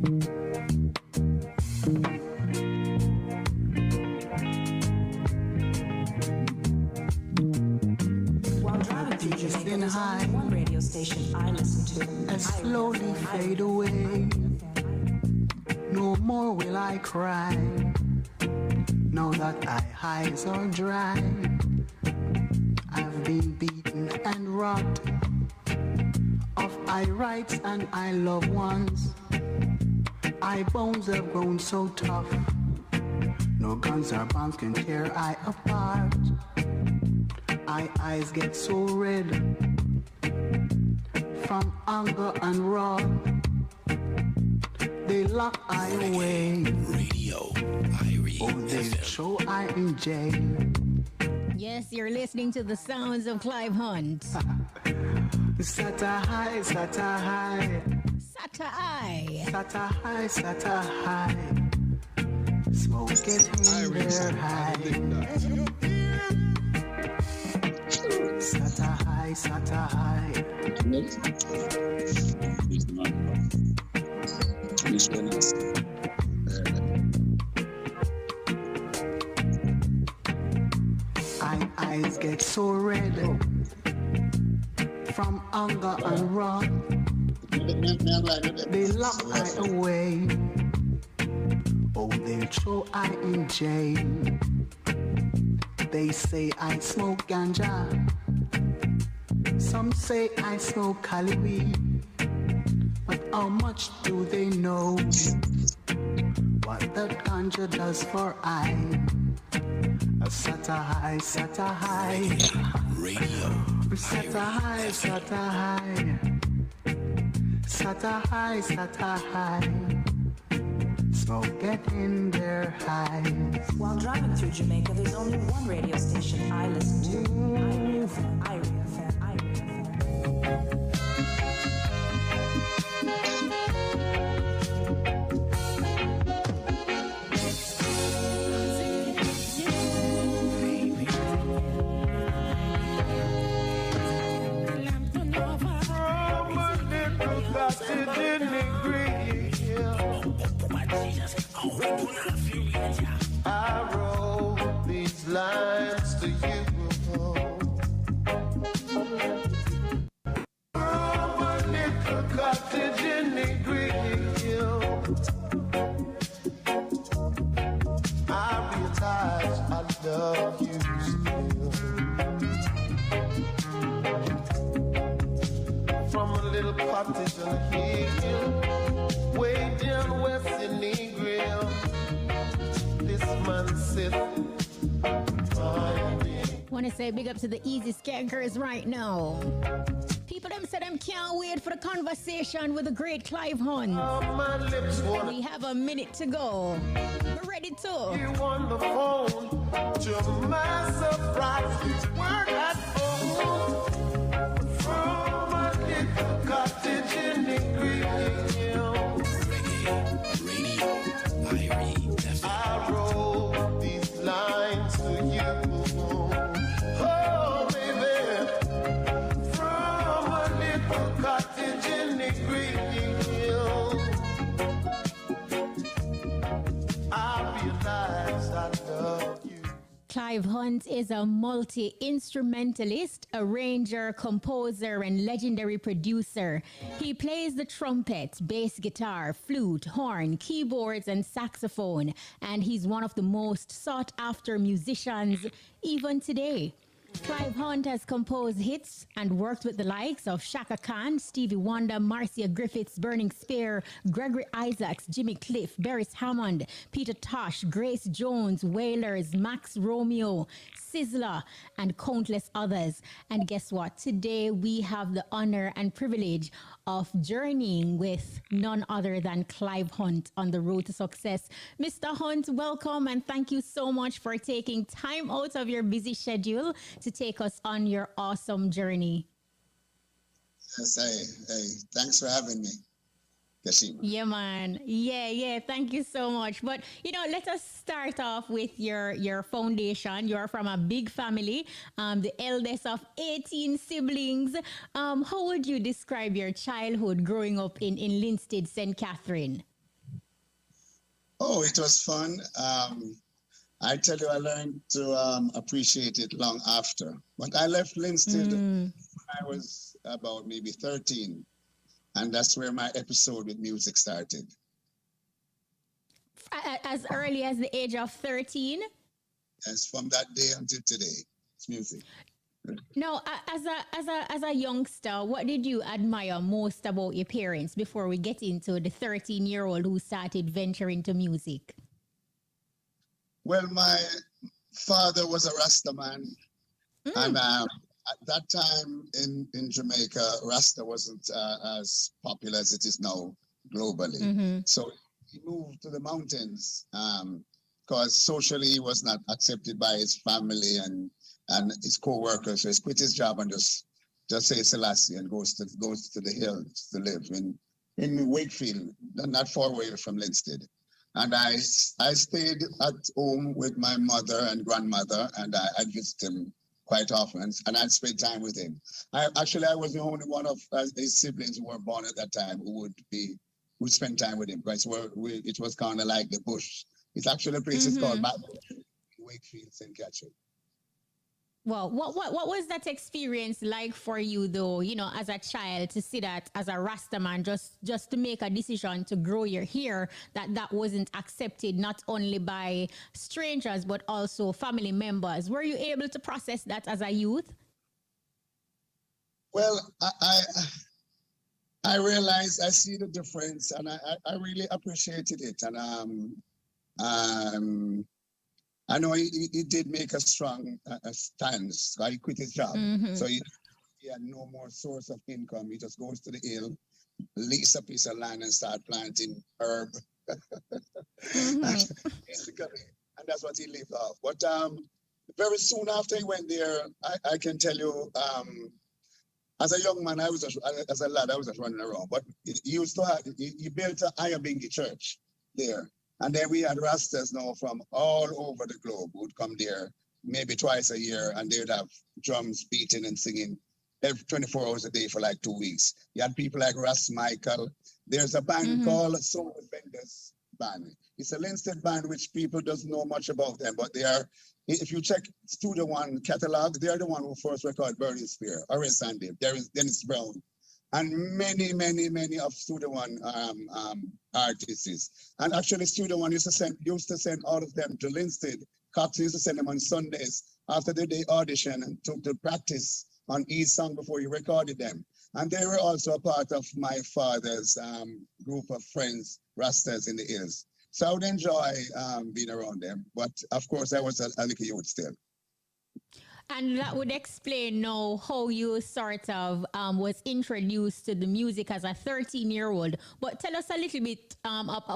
While driving through Jamaica, there's only one radio station I listen to. I slowly fade away. No more will I cry. Now that my eyes are dry, I've been beaten and robbed of my rights and my loved ones. My bones have grown so tough. No guns or bombs can tear I apart. My eyes get so red from anger and wrath. They lock I away. Radio Irie. Oh, they show I in jail. Yes, you're listening to the sounds of Clive Hunt. Sata high, sata high. Sata high. Sata high, sata high. Smoke it in their high. Sata high, sata high. My eyes get so red from anger and wrath. They lock I away. Oh, they throw I in jail. They say I smoke ganja. Some say I smoke Cali weed. But how much do they know what that ganja does for I? Sata high, sata high. Radio Sata high, sata high. Sata high, sata high. Smoke get in their eyes. While driving through Jamaica, there's only one radio station I listen to. Irie FM, Irie FM, Irie FM. I wrote these lines to you. From a little cottage in the green hills, I realize I love you still. From a little cottage on a hill, way down west in the grill. Want to say big up to the Easy Skankers right now. People them say them can't wait for the conversation with the great Clive Hunt. We have a minute to go. We're ready to. You on the phone to my surprise. You weren't at home. From a little cottage in the green hills. Radio Irie FM. I wrote these lines to you. Oh, baby. From a little cottage in the green hills, I realize I love you. Clive Hunt is a multi-instrumentalist, arranger, composer, and legendary producer. He plays the trumpet, bass guitar, flute, horn, keyboards, and saxophone, and he's one of the most sought-after musicians even today. Clive Hunt has composed hits and worked with the likes of Shaka Khan, Stevie Wonder, Marcia Griffiths, Burning Spear, Gregory Isaacs, Jimmy Cliff, Beres Hammond, Peter Tosh, Grace Jones, Wailers, Max Romeo, Sizzler, and countless others. And guess what? Today we have the honor and privilege of journeying with none other than Clive Hunt on the road to success. Mr. Hunt, welcome and thank you so much for taking time out of your busy schedule to take us on your awesome journey. Yes, hey, thanks for having me, Kashima. Yeah, man. Yeah. Thank you so much. But, let us start off with your foundation. You're from a big family, the eldest of 18 siblings. How would you describe your childhood growing up in Linstead, St. Catherine? Oh, it was fun. I tell you, I learned to appreciate it long after. But I left Linstead when I was about maybe 13, and that's where my episode with music started. As early as the age of 13? Yes, from that day until today, it's music. Now, as a youngster, what did you admire most about your parents before we get into the 13-year-old who started venturing to music? Well, my father was a Rasta man, and at that time in Jamaica, Rasta wasn't as popular as it is now globally. So he moved to the mountains because socially he was not accepted by his family and his co-workers. So he quit his job and just say Selassie and goes to the hills to live in Wakefield, not far away from Linstead. And I stayed at home with my mother and grandmother, and I'd visit him quite often, and I'd spend time with him. I was the only one of his siblings who were born at that time who would spend time with him, because it was kind of like the bush. It's actually a place it's called Wakefield, St. Catherine. Well, what was that experience like for you, though, you know, as a child, to see that as a Rastaman, just to make a decision to grow your hair, that wasn't accepted not only by strangers, but also family members? Were you able to process that as a youth? Well, I realized, I see the difference, and I really appreciated it. And I know he did make a strong stance. He quit his job. So he had no more source of income. He just goes to the hill, lease a piece of land and start planting herb. Basically, and that's what he lived off. But very soon after he went there, I can tell you, as a young man, as a lad, I was just running around. But he built an Ayabingi church there. And then we had Rastas now from all over the globe who would come there maybe twice a year, and they would have drums beating and singing 24 hours a day for like 2 weeks. You had people like Ras Michael. There's a band called Soul Benders Band. It's a Linstead band which people doesn't know much about them, but they are, if you check Studio One catalog, they're the one who first recorded Burning Spear, Horace Sandy, there is Dennis Brown, and many of Studio One artists. And actually Studio One used to send all of them to Linstead. Cox used to send them on Sundays after the day audition and to practice on each song before he recorded them. And they were also a part of my father's group of friends, Rastas in the Hills. So I would enjoy being around them. But of course, I was a little youth still. And that would explain now how you sort of was introduced to the music as a 13-year-old. But tell us a little bit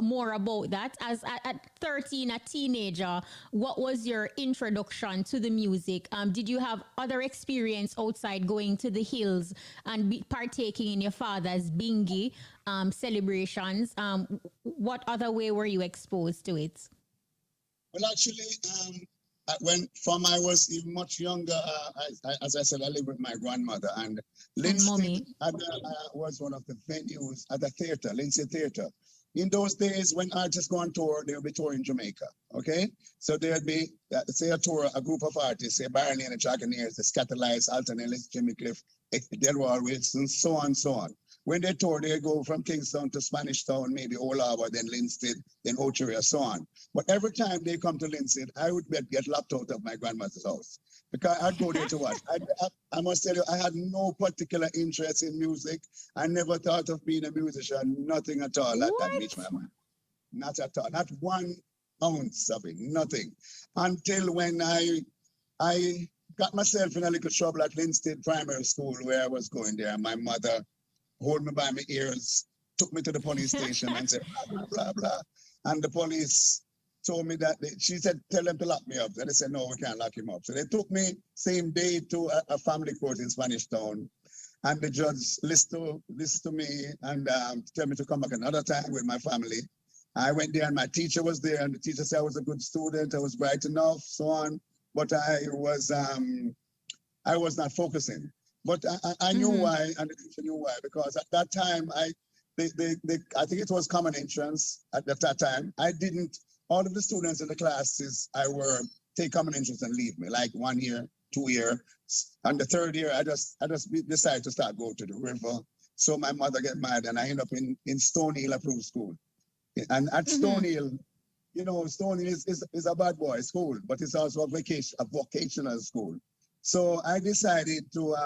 more about that. As at 13, a teenager, what was your introduction to the music? Did you have other experience outside going to the hills and partaking in your father's bingi celebrations? What other way were you exposed to it? Well, actually, from I was even much younger, as I said, I lived with my grandmother, and Linstead was one of the venues at the theater, Linstead Theater. In those days, when artists go on tour, they would be touring Jamaica, okay? So there'd be, say a group of artists, say Barney and the Dragonaires, the Scatterlights, Alton Ellis, Jimmy Cliff, Delroy Wilson, so on, so on. When they tour, they go from Kingston to Spanish Town, maybe Old Harbour, then Linstead, then Ocheria, so on. But every time they come to Linstead, I would get locked out of my grandmother's house because I'd go there to watch. I must tell you, I had no particular interest in music. I never thought of being a musician, nothing at all. That reached my mind. Not at all, not 1 ounce of it, nothing. Until when I got myself in a little trouble at Linstead Primary School where I was going there, and my mother hold me by my ears, took me to the police station and said, blah, blah, blah, blah. And the police told me that, she said, tell them to lock me up. And they said, no, we can't lock him up. So they took me same day to a family court in Spanish Town. And the judge listened to me and tell me to come back another time with my family. I went there and my teacher was there, and the teacher said I was a good student, I was bright enough, so on. But I was not focusing. But I knew why, and the teacher knew why, because at that time, I think it was common entrance at that time. I didn't, all of the students in the classes, I were take common entrance and leave me, like 1 year, 2 year. And the third year, I just decided to start going to the river. So my mother get mad and I end up in Stony Hill Approved School. And at Stony Hill, you know, Stony Hill is a bad boy school, but it's also a vocational school. So I decided to,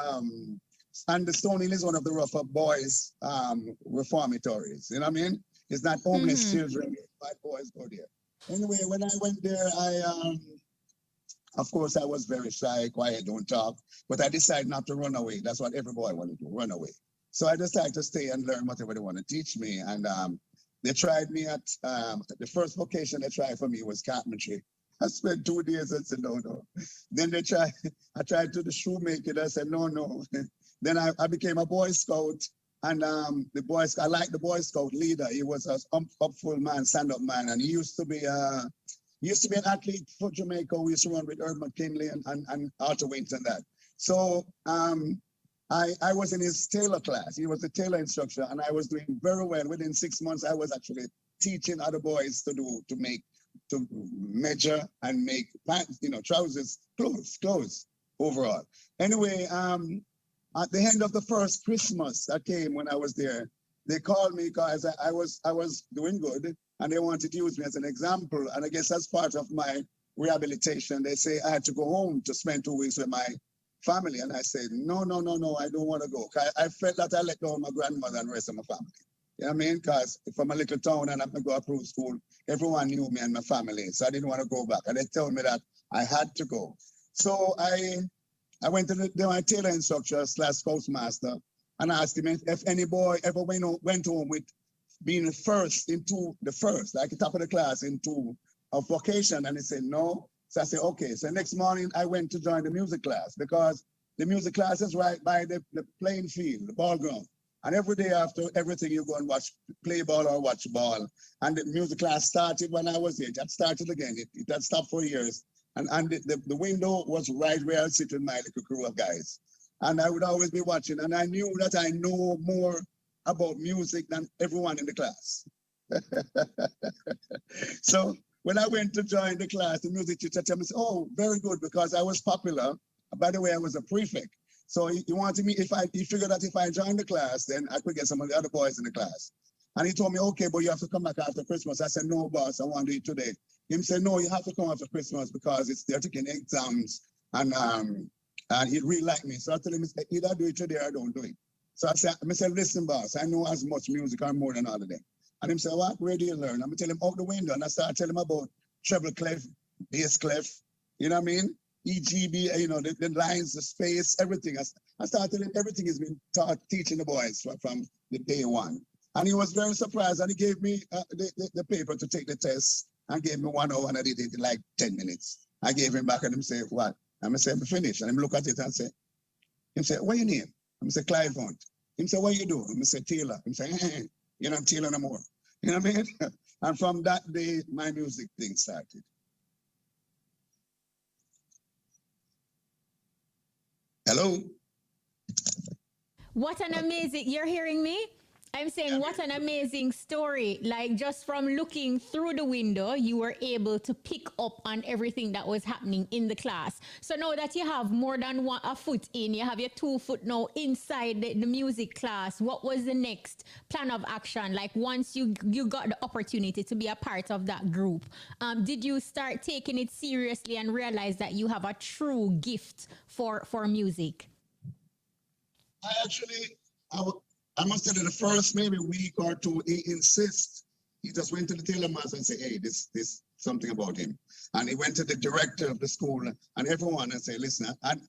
and the Stony Hill is one of the rougher boys reformatories, you know what I mean? It's not homeless children, bad boys go there. Anyway, when I went there, of course, I was very shy, quiet, don't talk, but I decided not to run away. That's what every boy wanted to do, run away. So I decided to stay and learn whatever they want to teach me. And they tried me at, the first vocation they tried for me was carpentry. I spent 2 days and said, no. Then I tried to the shoemaking. I said, no. Then I became a Boy Scout. And I liked the Boy Scout leader. He was a upful man, stand-up man. And he used to be an athlete for Jamaica. We used to run with Herb McKinley and Arthur Wint and that. So I was in his tailor class. He was the tailor instructor, and I was doing very well. Within 6 months, I was actually teaching other boys to measure and make pants, you know, trousers, clothes overall. Anyway, at the end of the first Christmas that came when I was there, they called me because I was doing good, and they wanted to use me as an example. And I guess that's part of my rehabilitation. They say I had to go home to spend 2 weeks with my family. And I said, no, I don't want to go. I felt that I let go my grandmother and the rest of my family. You know what I mean? Because from a little town and I'm going to go approved school, everyone knew me and my family. So I didn't want to go back. And they told me that I had to go. So I went to my tailor instructor / Scoutmaster and asked him if any boy ever went home with being the first, like the top of the class into a vocation. And he said, no. So I said, okay. So next morning I went to join the music class because the music class is right by the playing field, the ball ground. And every day after everything, you go and play ball or watch ball. And the music class started when I was there. That started again. It had stopped for years. And the window was right where I sit with my little crew of guys. And I would always be watching. And I knew that I know more about music than everyone in the class. So when I went to join the class, the music teacher told me, oh, very good, because I was popular. By the way, I was a prefect. So he wanted me, he figured that if I joined the class, then I could get some of the other boys in the class. And he told me, okay, but you have to come back after Christmas. I said, no, boss, I want to do it today. He said, no, you have to come after Christmas because they're taking exams. And he really liked me. So I told him, either I do it today or I don't do it. So I said, listen, boss, I know as much music or more than all of them. And he said, what? Where do you learn? I'm going to tell him out the window. And I started telling him about treble clef, bass clef, you know what I mean? EGB, you know, the lines, the space, everything. I started telling him everything has been taught, teaching the boys from the day one. And he was very surprised. And he gave me the paper to take the test and gave me 1 hour. And I did it in like 10 minutes. I gave him back and he said, what? And I said, I'm finished. And he look at it and say, what your name? I said, Clive Hunt. He said, what you do? I said, Taylor. He said, you're not Taylor no more. You know what I mean? And from that day, my music thing started. Hello? What an amazing, you're hearing me? I'm saying what an amazing story. Like just from looking through the window, you were able to pick up on everything that was happening in the class. So now that you have more than a foot in, you have your 2 foot now inside the music class, what was the next plan of action? Like once you got the opportunity to be a part of that group, did you start taking it seriously and realize that you have a true gift for music? I must tell you, the first maybe week or two, he insists. He just went to the tailor master and said, hey, this something about him. And he went to the director of the school and everyone and said, listen, and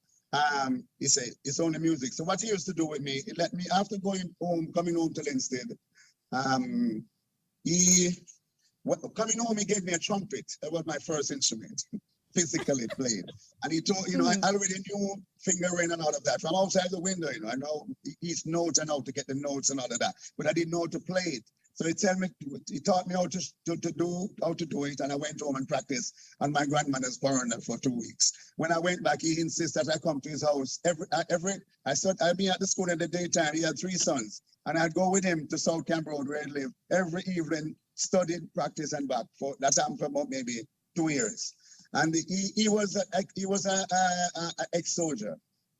he said, it's only music. So what he used to do with me, he let me, after coming home to Linstead, coming home, he gave me a trumpet. That was my first instrument. Physically played. And he told, I already knew fingering and all of that from outside the window, I know each note and how to get the notes and all of that, but I didn't know how to play it. So he taught me how to do it, and I went home and practiced on my grandmother's barn for 2 weeks. When I went back, he insisted that I come to his house I'd be at the school in the daytime. He had 3 sons, and I'd go with him to South Camp Road where he lived every evening, studied, practice, and back. For that's happened for about maybe 2 years. And he was a ex-soldier.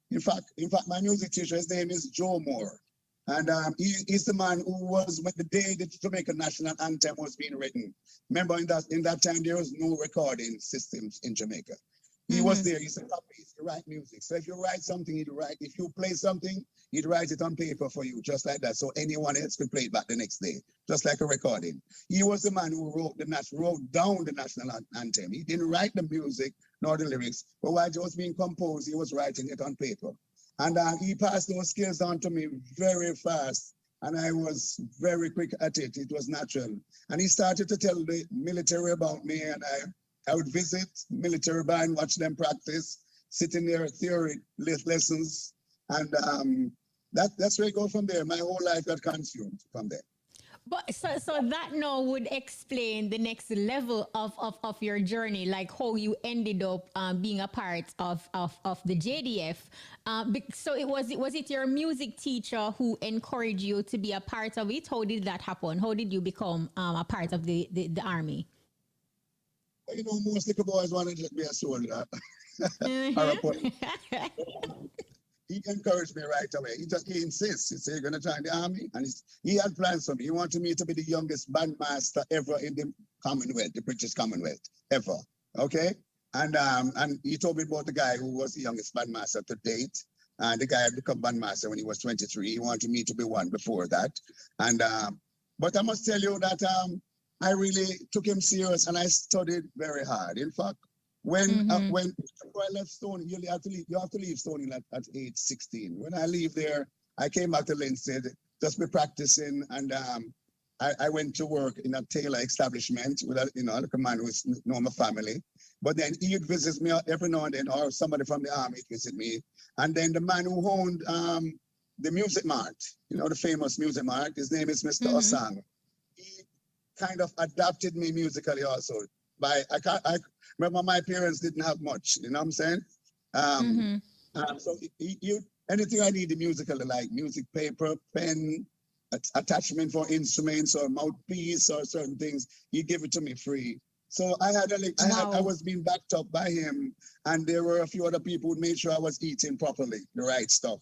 In fact, my music teacher, his name is Joe Moore. And he's the man who was when the day the Jamaican national anthem was being written. Remember, in that time there was no recording systems in Jamaica. He was there. He's a copyist. He write music. So if you write something, he'd write. If you play something, he'd write it on paper for you, just like that. So anyone else could play it back the next day, just like a recording. He was the man who wrote down the national anthem. He didn't write the music nor the lyrics, but while it was being composed, he was writing it on paper. And he passed those skills on to me very fast. And I was very quick at it. It was natural. And he started to tell the military about me. And I would visit military band, watch them practice, sit in their theory lessons. And that's where I go from there. My whole life got consumed from there. But so that now would explain the next level of your journey, like how you ended up being a part of the JDF. So was it your music teacher who encouraged you to be a part of it? How did that happen? How did you become a part of the army? You know, most little boys wanted to be a soldier. Or a police. He encouraged me right away. He insists. He said, "You're going to join the army." And he had plans for me. He wanted me to be the youngest bandmaster ever in the Commonwealth, the British Commonwealth, ever. Okay? And he told me about the guy who was the youngest bandmaster to date. And the guy had become bandmaster when he was 23. He wanted me to be one before that. And but I must tell you that I really took him serious and I studied very hard. In fact, when before I left Stony, you have to leave Stony at age 16. When I leave there, I came back to Linstead, just be practicing, and I went to work in a tailor establishment with a man who's know my family. But then he would visit me every now and then, or somebody from the army would visit me. And then the man who owned the Music Mart, the famous Music Mart, his name is Mr. Osang. He kind of adopted me musically also. I remember my parents didn't have much, you know what I'm saying? So anything I needed musically, like music paper, pen, attachment for instruments or mouthpiece or certain things, he gave it to me free. So I was being backed up by him, and there were a few other people who made sure I was eating properly, the right stuff.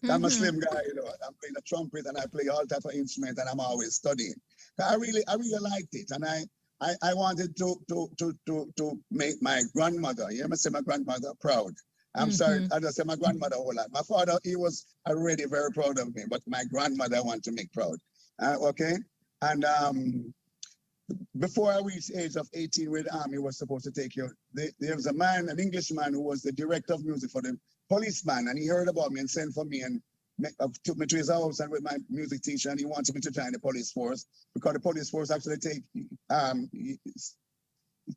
I'm a slim guy, I'm playing the trumpet and I play all type of instruments and I'm always studying. I really liked it, and I wanted to make my grandmother, you ever say my grandmother, proud. I'm sorry, I just say my grandmother a whole lot. My father, he was already very proud of me, but my grandmother I want to make proud. Okay? And before I reached the age of 18, where the army was supposed to take you, there was a man, an Englishman, who was the director of music for the policeman, and he heard about me and sent for me and took me to his house and with my music teacher, and he wanted me to join the police force because the police force actually take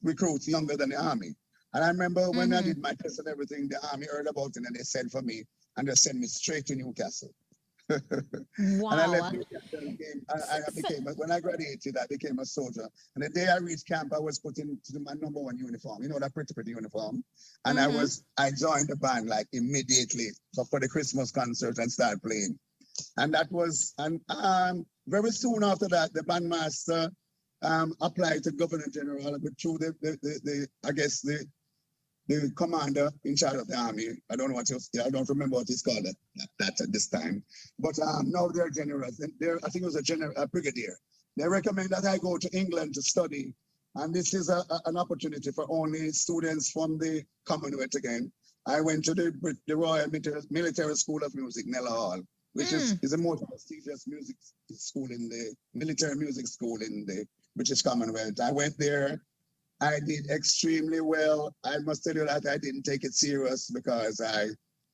recruits younger than the army. And I remember when I did my test and everything, the army heard about it and they sent for me and they sent me straight to Newcastle. Wow. And I left Newcastle and when I graduated, I became a soldier. And the day I reached camp, I was put into my number 1 uniform, that pretty uniform. And I joined the band like immediately for the Christmas concert and started playing. And that was, and very soon after that, the bandmaster applied to Governor General through the commander in charge of the army. I don't know I don't remember what he's called that at this time. But now they're generals. I think it was a brigadier. They recommend that I go to England to study. And this is an opportunity for only students from the Commonwealth again. I went to the Royal Military School of Music, Nella Hall, which is the most prestigious music school military music school in the British Commonwealth. I went there. I did extremely well. I must tell you that I didn't take it serious because I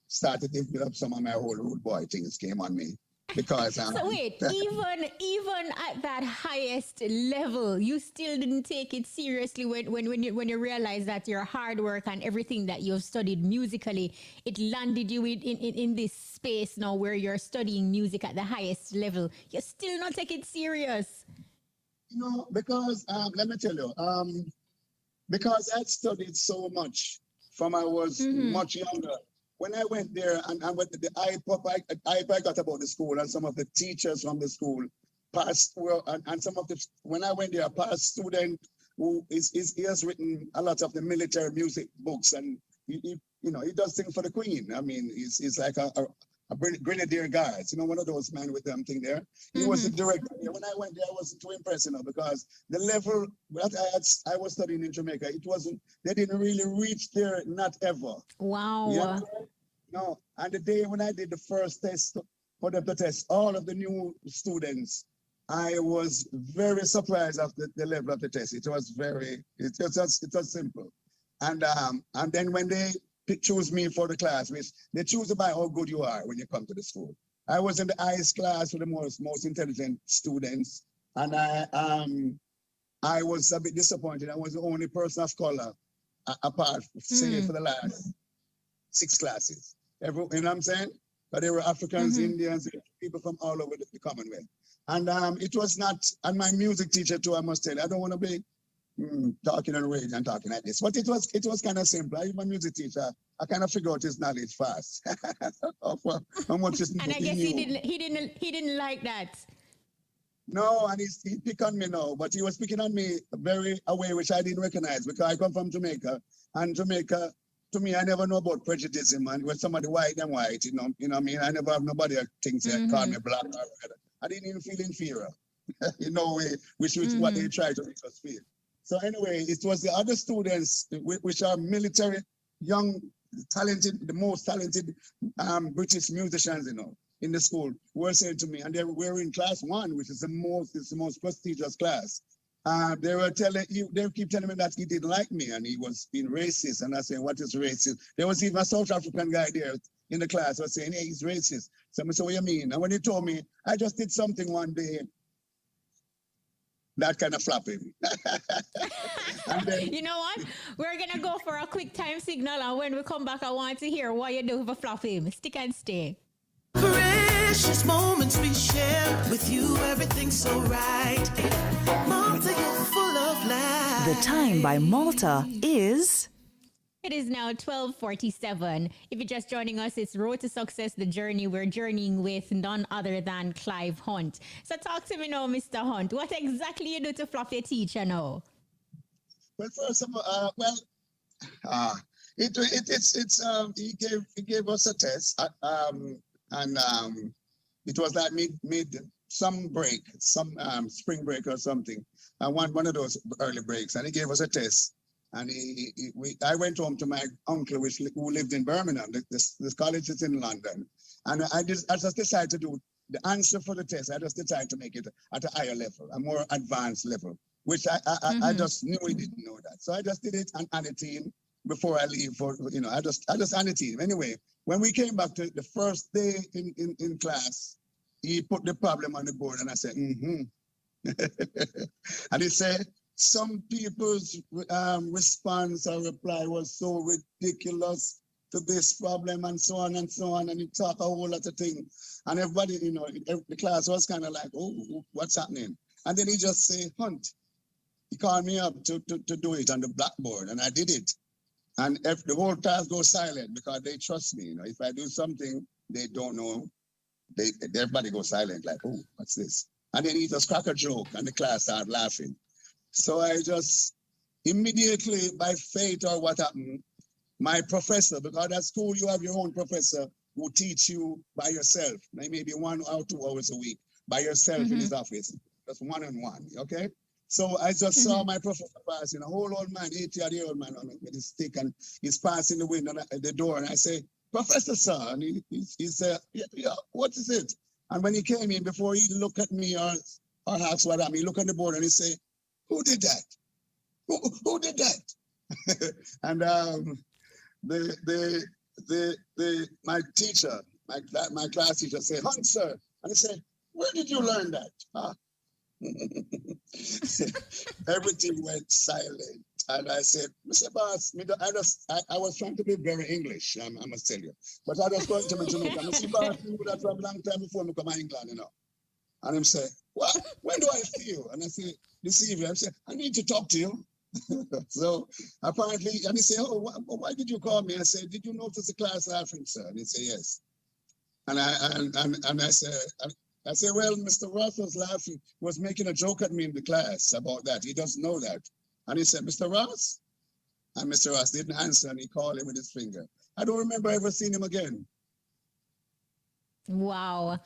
started to build up some of my whole rude boy things came on me. Because so wait, even at that highest level, you still didn't take it seriously when you realize that your hard work and everything that you've studied musically, it landed you in this space now where you're studying music at the highest level. You still not take it serious. Because let me tell you, because I studied so much from I was much younger. when I went there and with the I got about the school and some of the teachers from the school, past well, and some of the when I went there, a past student who he has written a lot of the military music books, and he he does things for the Queen. I mean, he's like a grenadier guards, one of those men with them thing there. He was the director. When I went there, I wasn't too impressed, because the level that I was studying in Jamaica, they didn't really reach there, not ever. Wow. Yeah? No, and the day when I did the first test for the test, all of the new students, I was very surprised of the level of the test. It was simple. And then when they choose me for the class, which they choose by how good you are when you come to the school. I was in the highest class for the most intelligent students, and I was a bit disappointed. I was the only person of color apart, say, for the last 6 classes. You know what I'm saying? But they were Africans, Indians, people from all over the Commonwealth. And it was not, and my music teacher too, I must tell you, I don't want to be talking on radio and talking like this, but it was kind of simple. I, my music teacher, I kind of figured out his knowledge fast. How much is and I guess he didn't like that. No, and he picked on me now, but he was picking on me very away, which I didn't recognize, because I come from Jamaica, and Jamaica, to me, I never know about prejudice, and when somebody white, then white, you know what I mean? I never have nobody that thinks that call me black or whatever. I didn't even feel inferior, which is what they try to make us feel. So anyway, it was the other students, which are military, young, talented, the most talented British musicians, in the school, were saying to me, and they were in class 1, which is the most prestigious class. They keep telling me that he didn't like me and he was being racist. And I said, what is racist? There was even a South African guy there in the class was saying, hey, he's racist. So I said, what do you mean? And when he told me, I just did something one day that kind of flopped him. You know what? We're going to go for a quick time signal. And when we come back, I want to hear what you do for flop him. Stick and stay. Precious moments we share with you, everything's so right. Malta, you're full of life. The time by Malta is... It is now 12:47. If you're just joining us, it's Road to Success, the journey. We're journeying with none other than Clive Hunt. So talk to me now, Mr. Hunt. What exactly you do to flop your teacher now? Well, first of all, he gave us a test, and it was like mid some break, some spring break or something, and one of those early breaks, and he gave us a test. And I went home to my uncle, who lived in Birmingham. This college is in London. And I just decided to do the answer for the test. I just decided to make it at a higher level, a more advanced level, which I just knew he didn't know that. So I just did it on the team before I leave I just on the team. Anyway, when we came back to the first day in class, he put the problem on the board and I said, and he said, some people's response or reply was so ridiculous to this problem and so on and so on. And he talked a whole lot of things. And everybody, the class was kind of like, oh, what's happening? And then he just say, Hunt. He called me up to do it on the blackboard, and I did it. And if the whole class goes silent because they trust me. If I do something they don't know, everybody goes silent, like, oh, what's this? And then he just crack a joke and the class started laughing. So I just immediately, by fate or what happened, my professor, because at school you have your own professor who teach you by yourself, maybe 1 or 2 hours a week, by yourself in his office, just one-on-one, okay? So I just saw my professor passing, a whole old man, 80-year-old man with his stick, and he's passing the window at the door, and I say, Professor, sir, and he said, yeah, what is it? And when he came in, before he looked at me or asked what happened, he looked at the board and he said, who did that? Who did that? And my teacher, my class teacher said, Hunt, sir. And he said, where did you learn that? Everything went silent. And I said, Mr. Boss, I was trying to be very English, I must tell you. But I was going to Jamaica. Mr. Boss, you would have from a long time before I come to England, And he said, what? When do I see you? And I said, this evening. I said, I need to talk to you. So apparently, and he said, "Oh, why did you call me?" I said, "Did you notice the class laughing, sir?" And he said, "Yes." And I said, "Well, Mr. Ross was laughing, was making a joke at me in the class about that. He doesn't know that." And he said, "Mr. Ross?" And Mr. Ross didn't answer, and he called him with his finger. I don't remember ever seeing him again. Wow.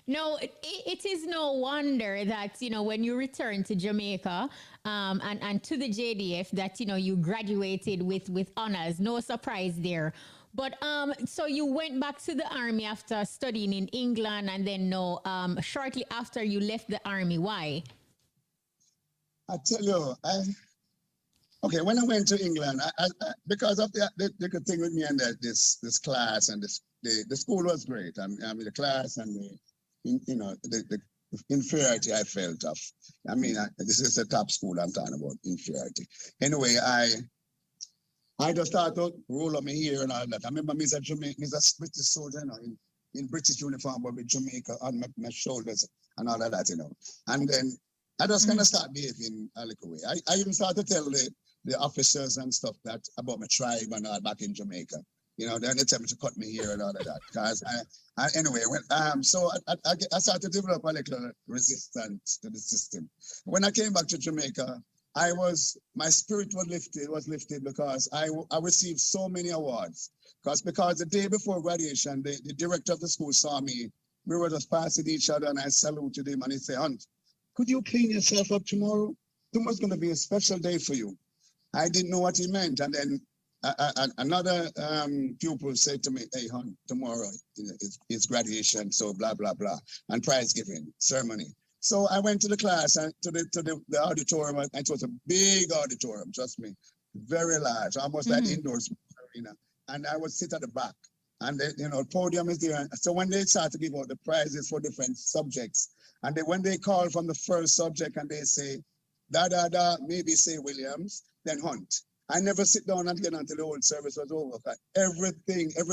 No, it is no wonder that, when you return to Jamaica and to the JDF that, you graduated with honors. No surprise there. But so you went back to the army after studying in England, and then shortly after you left the army. Why? I tell you, okay, when I went to England, because of the good thing with me and this class and the school was great. I mean, the class and the inferiority I felt of. I mean, this is the top school I'm talking about, inferiority. Anyway, I just started to roll up my hair and all that. I remember me as a British soldier, in British uniform, but with Jamaica on my shoulders and all of that, And then I just kind of started behaving a little way. I even started to tell the officers and stuff that about my tribe and all back in Jamaica. Then they tell me to cut my hair and all of that. Because anyway, so I started to develop a little resistance to the system. When I came back to Jamaica, my spirit was lifted because I received so many awards. Because the day before graduation, the director of the school saw me. We were just passing each other, and I saluted him, and he said, "Hunt, could you clean yourself up tomorrow? Tomorrow's going to be a special day for you." I didn't know what he meant, and then another pupil said to me, "Hey, Hunt, tomorrow is graduation, so blah blah blah, and prize giving ceremony." So I went to the class and to the auditorium, and it was a big auditorium, trust me, very large, almost like indoor arena. And I would sit at the back, and the podium is there. So when they start to give out the prizes for different subjects, and when they call from the first subject and they say, maybe say Williams, then Hunt. I never sit down again until the whole service was over. Every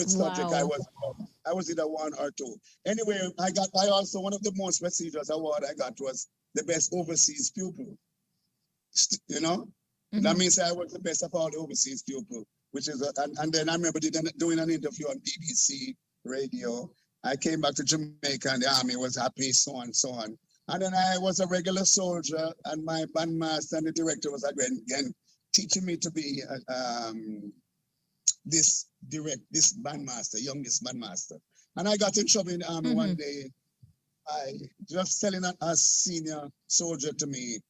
subject Wow. I was either one or two. Anyway, I also, one of the most prestigious award I got was the best overseas pupil. That means I was the best of all the overseas pupil, which is, and then I remember doing an interview on BBC radio. I came back to Jamaica and the army was happy, so on, so on. And then I was a regular soldier, and my bandmaster and the director was again teaching me to be this bandmaster, youngest bandmaster. And I got in trouble in the army one day. I just telling a senior soldier to me,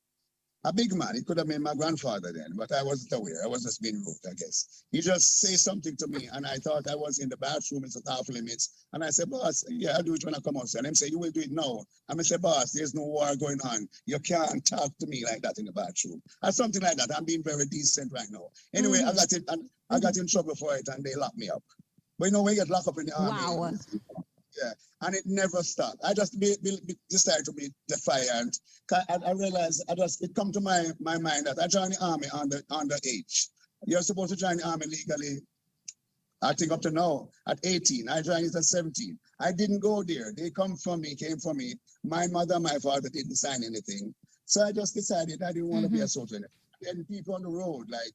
a big man, he could have been my grandfather then, but I wasn't aware. I was just being rude, I guess. He just say something to me, and I thought I was in the bathroom, it's off limits. And I said, "Boss, yeah, I'll do it when I come outside." And him say, "You will do it now." And I said, "Boss, there's no war going on. You can't talk to me like that in the bathroom." Or something like that. I'm being very decent right now. Anyway, I got in trouble for it, and they locked me up. But when you get locked up in the army, Wow. yeah, and it never stopped. I just decided to be defiant. I realized it come to my mind that I joined the army under age. You're supposed to join the army legally, I think up to now, at 18. I joined it at 17. I didn't go there. They came for me. My mother, my father didn't sign anything. So I just decided I didn't want to be a soldier. And people on the road, like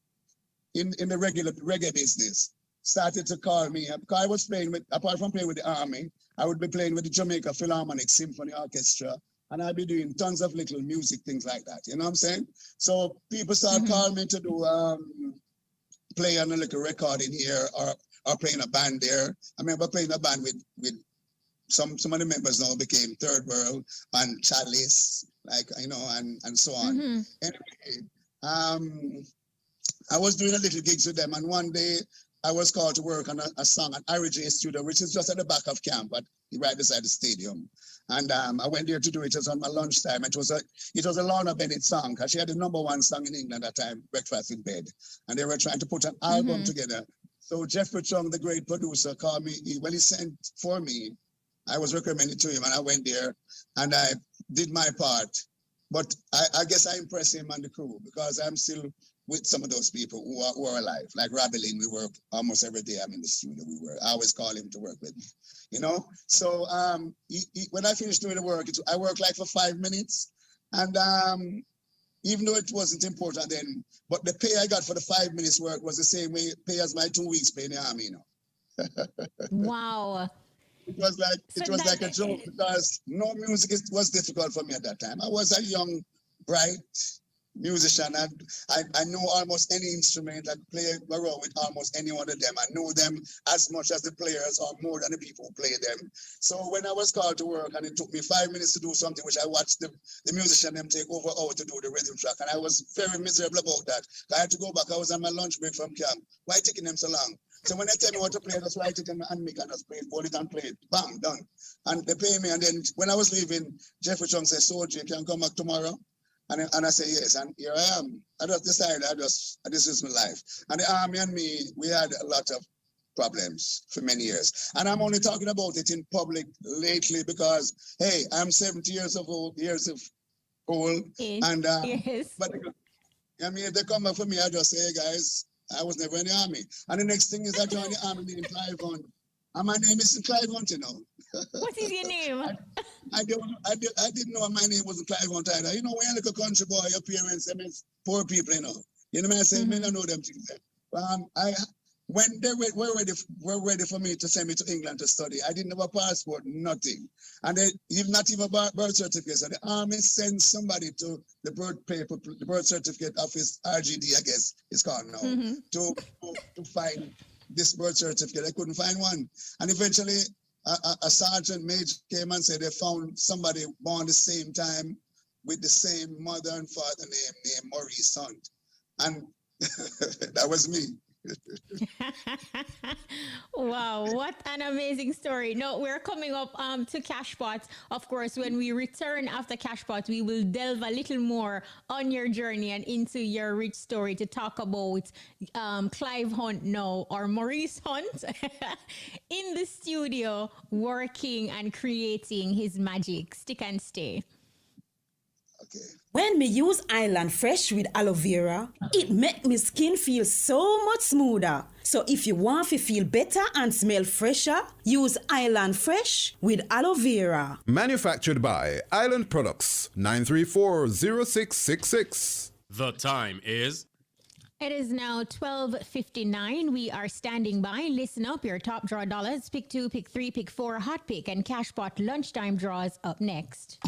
in the regular reggae business, started to call me. Because I was apart from playing with the army, I would be playing with the Jamaica Philharmonic Symphony Orchestra, and I'd be doing tons of little music, things like that. You know what I'm saying? So people started calling me to do play on a little recording here or playing a band there. I remember playing a band with some of the members now became Third World and Chalice, and so on. Anyway, I was doing a little gigs with them, and one day I was called to work on a song at J Studio, which is just at the back of camp, but right beside the stadium. And I went there to do it. It was on my lunchtime. It was a Lorna Bennett song, because she had the #1 song in England at that time, Breakfast in Bed. And they were trying to put an album together. So Jeffrey Chung, the great producer, called me. He sent for me. I was recommended to him, and I went there and I did my part. But I guess I impressed him and the crew, because I'm still with some of those people who are alive. Like Robbie Lynn, we work almost every day. I'm in the studio. I always call him to work with me, So when I finished doing the work, I worked like for 5 minutes, and even though it wasn't important then, but the pay I got for the 5 minutes work was the same pay as my 2 weeks pay in the army, you know. Wow. It was like a joke because no music was difficult for me at that time. I was a young, bright musician. I know almost any instrument. I play around with almost any one of them. I know them as much as the players or more than the people who play them. So when I was called to work and it took me 5 minutes to do something, which I watched the musician them take over to do the rhythm track. And I was very miserable about that. I had to go back. I was on my lunch break from camp. Why taking them so long? So when they tell me what to play, that's why I take them and make and just play it, hold it and play it. Bam, done. And they pay me. And then when I was leaving, Jeffrey Chung said, so Jay, can you come back tomorrow? And I say, yes. And here I am. I just decided, this is my life. And the army and me, we had a lot of problems for many years. And I'm only talking about it in public lately because, hey, I'm 70 years old. And, yes. But I mean, if they come back for me, I just say, hey, guys, I was never in the army. And the next thing is I joined the army named Clive Hunt. And my name isn't Clive Hunt, you know. What is your name? I didn't know my name wasn't Clive Hunt either. You know, when you're like a country boy, your parents, I mean, poor people, you know. You know what I say? I don't know them things. When they were ready for me to send me to England to study, I didn't have a passport, nothing. And they not even a birth certificate. So the army sent somebody to the birth certificate office, RGD, I guess it's called now, to find this birth certificate. I couldn't find one. And eventually a sergeant major came and said they found somebody born the same time with the same mother and father named Maurice Hunt. And that was me. Wow, what an amazing story. No, we're coming up to Cashpot. Of course, when we return after Cashpot, we will delve a little more on your journey and into your rich story to talk about Clive Hunt now, or Maurice Hunt, in the studio working and creating his magic. Stick and stay. Okay. When me use Island Fresh with aloe vera, it make me skin feel so much smoother. So if you want to feel better and smell fresher, use Island Fresh with aloe vera. Manufactured by Island Products, 934-0666. The time is... It is now 12:59. We are standing by. Listen up, your top draw dollars. Pick 2, pick 3, pick 4, hot pick, and Cashpot lunchtime draws up next.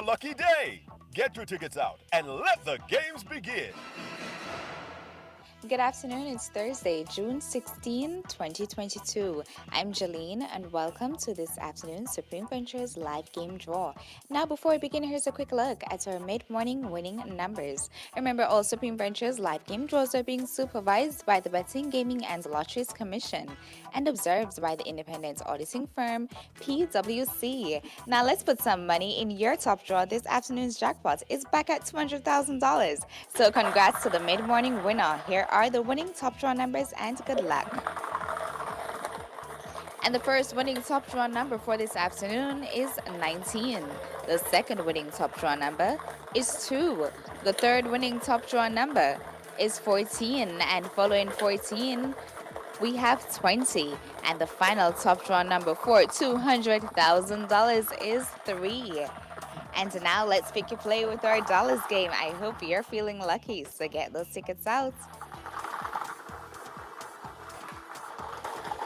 Lucky day! Get your tickets out and let the games begin. Good afternoon, it's Thursday, June 16, 2022. I'm Jalene and welcome to this afternoon's Supreme Ventures live game draw. Now before we begin, here's a quick look at our mid-morning winning numbers. Remember, all Supreme Ventures live game draws are being supervised by the Betting, Gaming and Lotteries Commission and observed by the independent auditing firm PwC. Now let's put some money in your top draw. This afternoon's jackpot is back at $200,000. So congrats to the mid-morning winner. Here are the winning top draw numbers and good luck. And the first winning top draw number for this afternoon is 19. The second winning top draw number is 2. The third winning top draw number is 14, and following 14, we have 20. And the final top draw number for $200,000 is 3. And now let's pick a play with our dollars game. I hope you're feeling lucky, so get those tickets out.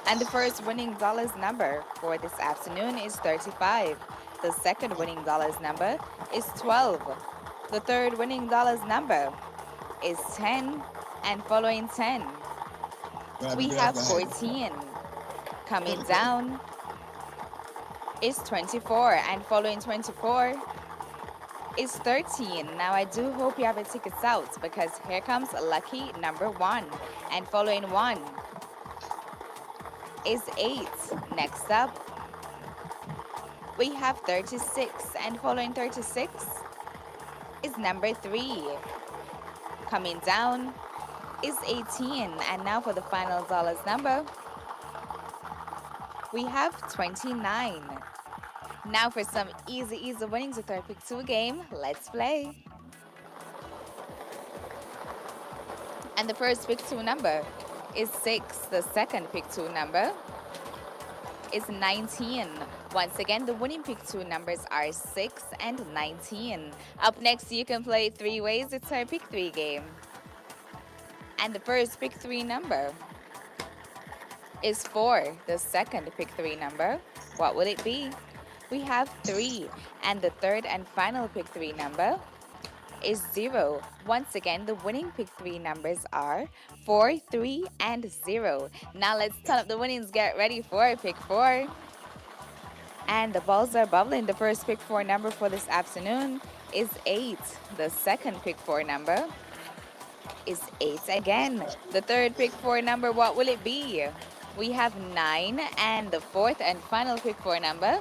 And the first winning dollars number for this afternoon is 35. The second winning dollars number is 12. The third winning dollars number is 10. And following 10, we have 14. Coming down is 24. And following 24 is 13. Now I do hope you have your tickets out, because here comes lucky number 1. And following 1 is 8. Next up, we have 36, and following 36 is number 3. Coming down is 18, and now for the final dollars number, we have 29. Now for some easy winnings with our Pick 2 game. Let's play. And the first Pick 2 number is 6. The second Pick 2 number is 19. Once again, the winning Pick 2 numbers are 6 and 19. Up next, you can play 3 ways. It's our Pick 3 game. And the first Pick 3 number is 4. The second Pick 3 number, what will it be? We have 3. And the third and final Pick 3 number is 0. Once again, the winning Pick 3 numbers are 4, 3, and 0. Now let's turn up the winnings. Get ready for Pick 4. And the balls are bubbling. The first Pick 4 number for this afternoon is 8. The second Pick 4 number is 8 again. The third Pick 4 number, what will it be? We have 9. And the fourth and final Pick 4 number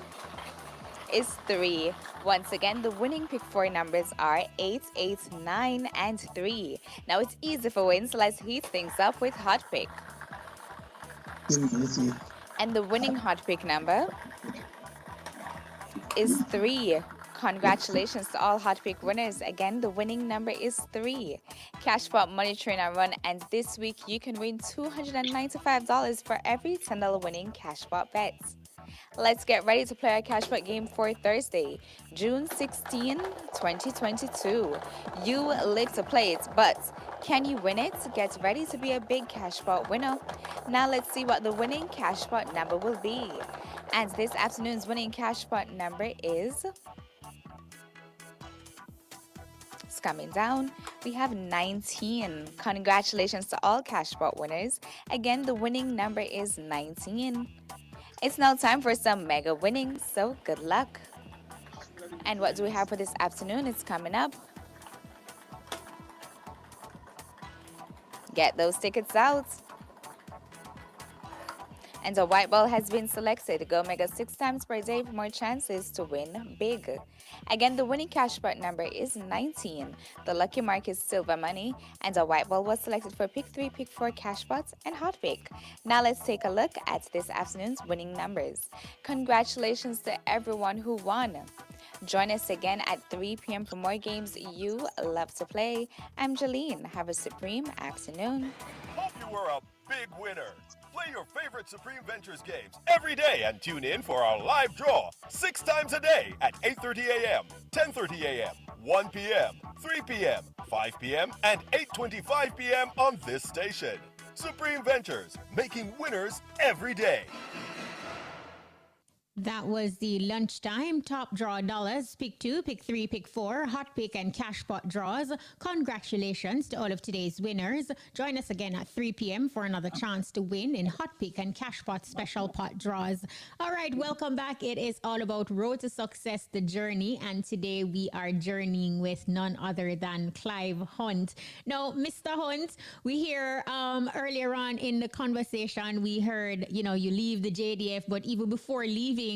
is 3. Once again, the winning Pick 4 numbers are 8, 8, 9, and 3. Now it's easy for wins, so let's heat things up with Hot Pick. And the winning Hot Pick number is 3. Congratulations to all Hot Pick winners. Again, the winning number is 3. Cashpot Money Train are run, and this week you can win $295 for every $10 winning Cashpot bet. Let's get ready to play our Cashpot game for Thursday, June 16, 2022. You live to play it, but can you win it? Get ready to be a big Cashpot winner. Now let's see what the winning Cashpot number will be. And this afternoon's winning Cashpot number is... coming down, we have 19. Congratulations to all Cashpot winners. Again, the winning number is 19. It's now time for some mega winnings, so good luck. And what do we have for this afternoon? It's coming up. Get those tickets out. And a white ball has been selected. Go mega 6 times per day for more chances to win big. Again, the winning Cashpot number is 19. The lucky mark is silver money. And a white ball was selected for Pick 3, Pick 4, Cashpot, and Hot Pick. Now let's take a look at this afternoon's winning numbers. Congratulations to everyone who won. Join us again at 3 p.m. for more games you love to play. I'm Jolene. Have a supreme afternoon. Hope you were a big winner. Play your favorite Supreme Ventures games every day and tune in for our live draw 6 times a day at 8:30 a.m., 10:30 a.m., 1 p.m., 3 p.m., 5 p.m., and 8:25 p.m. on this station. Supreme Ventures, making winners every day. That was the lunchtime top draw dollars, Pick 2, Pick 3, Pick 4, Hot Pick, and Cashpot draws. Congratulations to all of today's winners. Join us again at 3 p.m. for another chance to win in Hot Pick and Cashpot special pot draws. All right, welcome back. It is all about Road to Success, the journey, and today we are journeying with none other than Clive Hunt. Now, Mr. Hunt, we hear earlier on in the conversation, we heard, you leave the JDF, but even before leaving,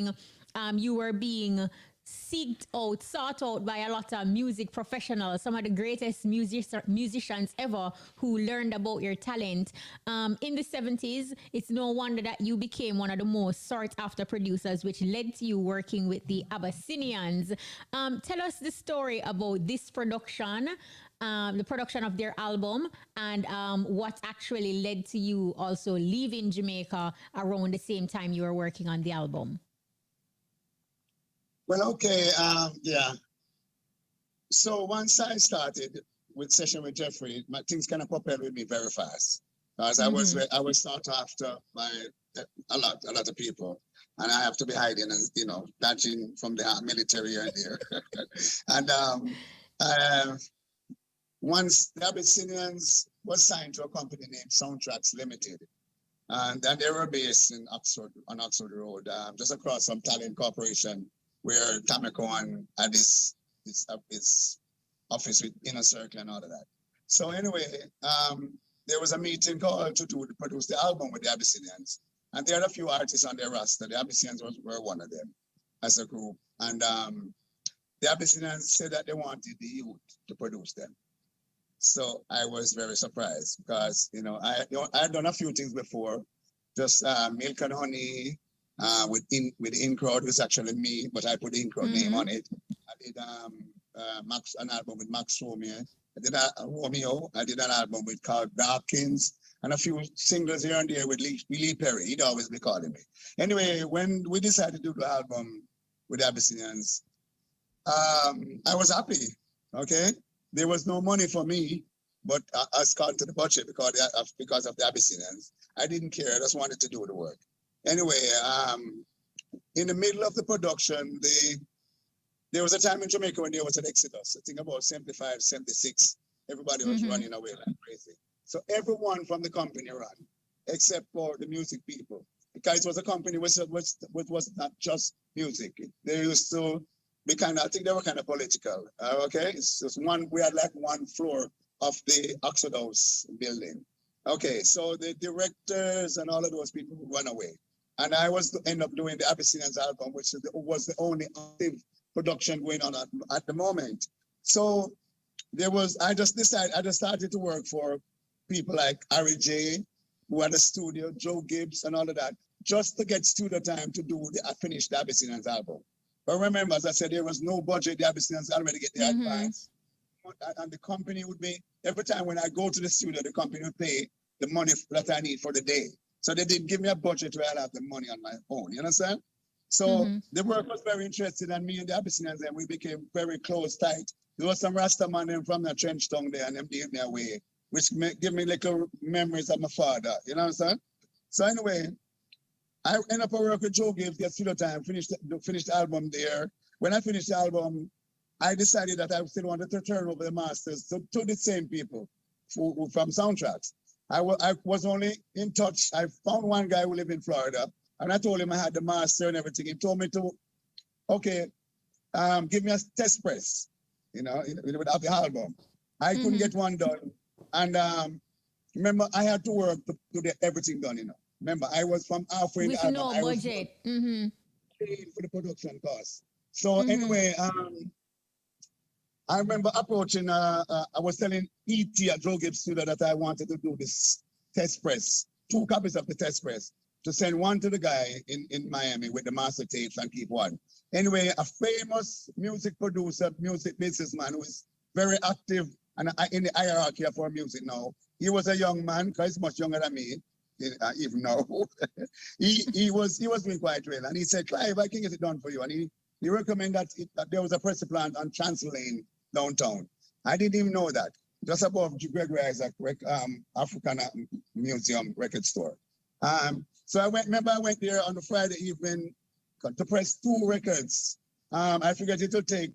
you were being sought out by a lot of music professionals, some of the greatest musicians ever who learned about your talent. In the 70s, it's no wonder that you became one of the most sought after producers, which led to you working with the Abyssinians. Tell us the story about this production the production of their album, and what actually led to you also leaving Jamaica around the same time you were working on the album. Well, okay, yeah. So once I started with Session with Jeffrey, things kind of propelled with me very fast. Because I was sought after by a lot of people, and I have to be hiding and dodging from the military here and there. And once the Abyssinians was signed to a company named Soundtracks Limited, and they were based in Oxford on Oxford Road, just across from Talent Corporation, where Tameko had his office with Inner Circle and all of that. So anyway, there was a meeting called to produce the album with the Abyssinians. And there are a few artists on their roster. The Abyssinians were one of them as a group. And the Abyssinians said that they wanted the youth to produce them. So I was very surprised because, I had done a few things before, just Milk and Honey with In Crowd. It was actually me, but I put the In Crowd name on it. I did an album with Max Romeo. I did an album with Carl Dawkins, and a few singles here and there with Lee Perry. He'd always be calling me. Anyway, when we decided to do the album with the Abyssinians, I was happy, okay? There was no money for me, but I was called to the budget because of the Abyssinians. I didn't care, I just wanted to do the work. Anyway, in the middle of the production, there was a time in Jamaica when there was an exodus. I think about 75, 76, everybody was running away like crazy. So everyone from the company ran, except for the music people, because it was a company which was not just music. They used to be I think they were kind of political, okay? It's just we had like one floor of the Oxford House building. Okay, so the directors and all of those people run away. And I was to end up doing the Abyssinians album, which was the only active production going on at the moment. So I just started to work for people like Harry J, who had a studio, Joe Gibbs and all of that, just to get studio time to finish the Abyssinians album. But remember, as I said, there was no budget. The Abyssinians already get the advance. And the company would be, every time when I go to the studio, the company would pay the money that I need for the day. So they didn't give me a budget where I have the money on my own, you understand? So the work was very interesting, and me and the Abyssinians, and we became very close, tight. There was some Rasta man from the trench down there, and them gave me away, which give me little memories of my father, you know what I'm saying? So anyway, I ended up working with Joe Gibbs, get studio time, finished the album there. When I finished the album, I decided that I still wanted to turn over the masters to the same people from Soundtracks. I was only in touch. I found one guy who lived in Florida, and I told him I had the master and everything. He told me to, okay, give me a test press, of the album. I couldn't get one done. And remember, I had to work to get everything done, Remember, I was from halfway in the album. With no budget. Paid for the production costs. So anyway, I remember approaching, I was telling E.T. at Joe Gibbs Studio that I wanted to do this test press, 2 copies of the test press, to send one to the guy in Miami with the master tapes and keep one. Anyway, a famous music producer, music businessman who is very active and in the hierarchy of our music now. He was a young man, because he's much younger than me, even now. he was doing quite well. And he said, Clive, I can get it done for you. And he recommended that there was a press plant on Chancellor Lane downtown. I didn't even know that. Just above Gregory Isaac African Museum record store. So I went there on the Friday evening to press 2 records. I figured it would take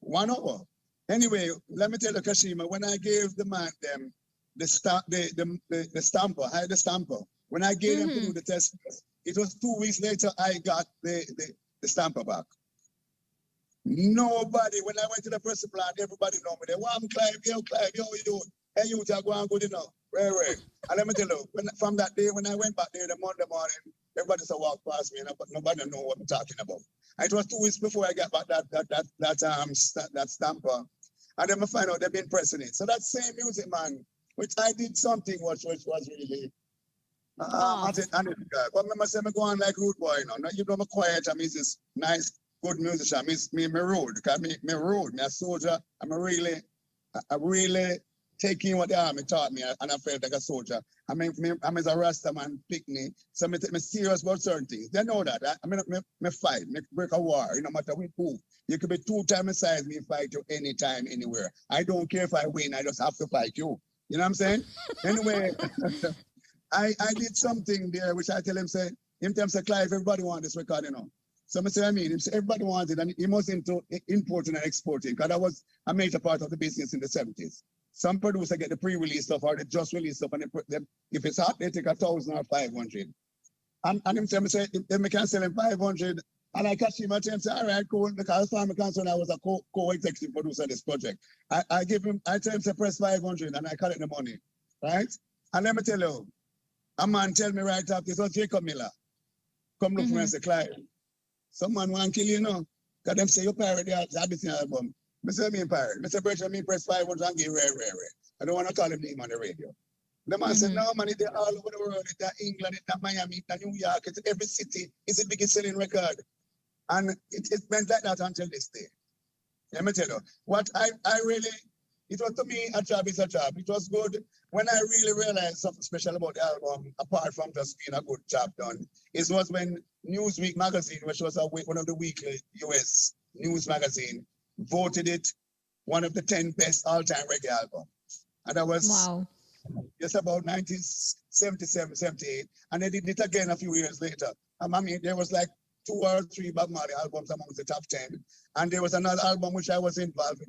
1 hour. Anyway, let me tell you, Kashima, when I gave the man them the stamper, I had the stamper. When I gave them to do the test, it was 2 weeks later I got the stamper back. Nobody, when I went to the press plant, everybody know me. They want Clive, yo, how you doing? Hey, you are going good enough. Right. And let me tell you, from that day, when I went back there the Monday morning, everybody said walk past me, but nobody know what I'm talking about. And it was 2 weeks before I got back that stamper. And then I find out they've been pressing it. So that same music, man, which I did something which was really, but remember, say me go on like rude boy, you know, I'm quiet, I'm this nice, good musician. Me rude, because me rude, me a soldier, I'm a really I really taking what the army taught me, and I felt like a soldier. I mean, I'm as a Rasta man, pick me, so me take me serious about certain things. They know that. Me fight, me break a war, no matter with who. You could be 2 times the size, me fight you anytime, anywhere. I don't care if I win, I just have to fight you. You know what I'm saying? Anyway, I did something there, which I tell him, say, in terms of Clive, everybody wants this record, you know. So I say, him say, everybody wants it, and he was into importing and exporting, because that was a major part of the business in the 70s. Some producer get the pre-release stuff or they just release stuff, and they put them, if it's hot, they take 1,000 or 500. And him say, then we can sell him 500. And I catch him, I tell him, say, all right, cool, because as far as I'm concerned, I was a co-executive producer of this project. I tell him to press 500, and I collect the money, right? And let me tell you, a man tell me right after, this was Jacob Miller. Come look for me and say, Clive, someone want to kill you now. Because them say, you pirate the Abyssinian album. I say, me pirate. I say, Bridget, me press 500 and give rare. I don't want to call him name on the radio. The man said, no, man, they're all over the world. It's in England, it's in Miami, it's in New York, it's in every city. It's the biggest selling record. And it went like that until this day. Let me tell you, what I really, it was to me, a job is a job. It was good. When I really realized something special about the album, apart from just being a good job done, it was when Newsweek magazine, which was one of the weekly US news magazine, voted it one of the 10 best all-time reggae albums. And that was just about 1977, 78. And they did it again a few years later. I mean, there was like 2 or 3 Bob Marley albums amongst the top 10. And there was another album which I was involved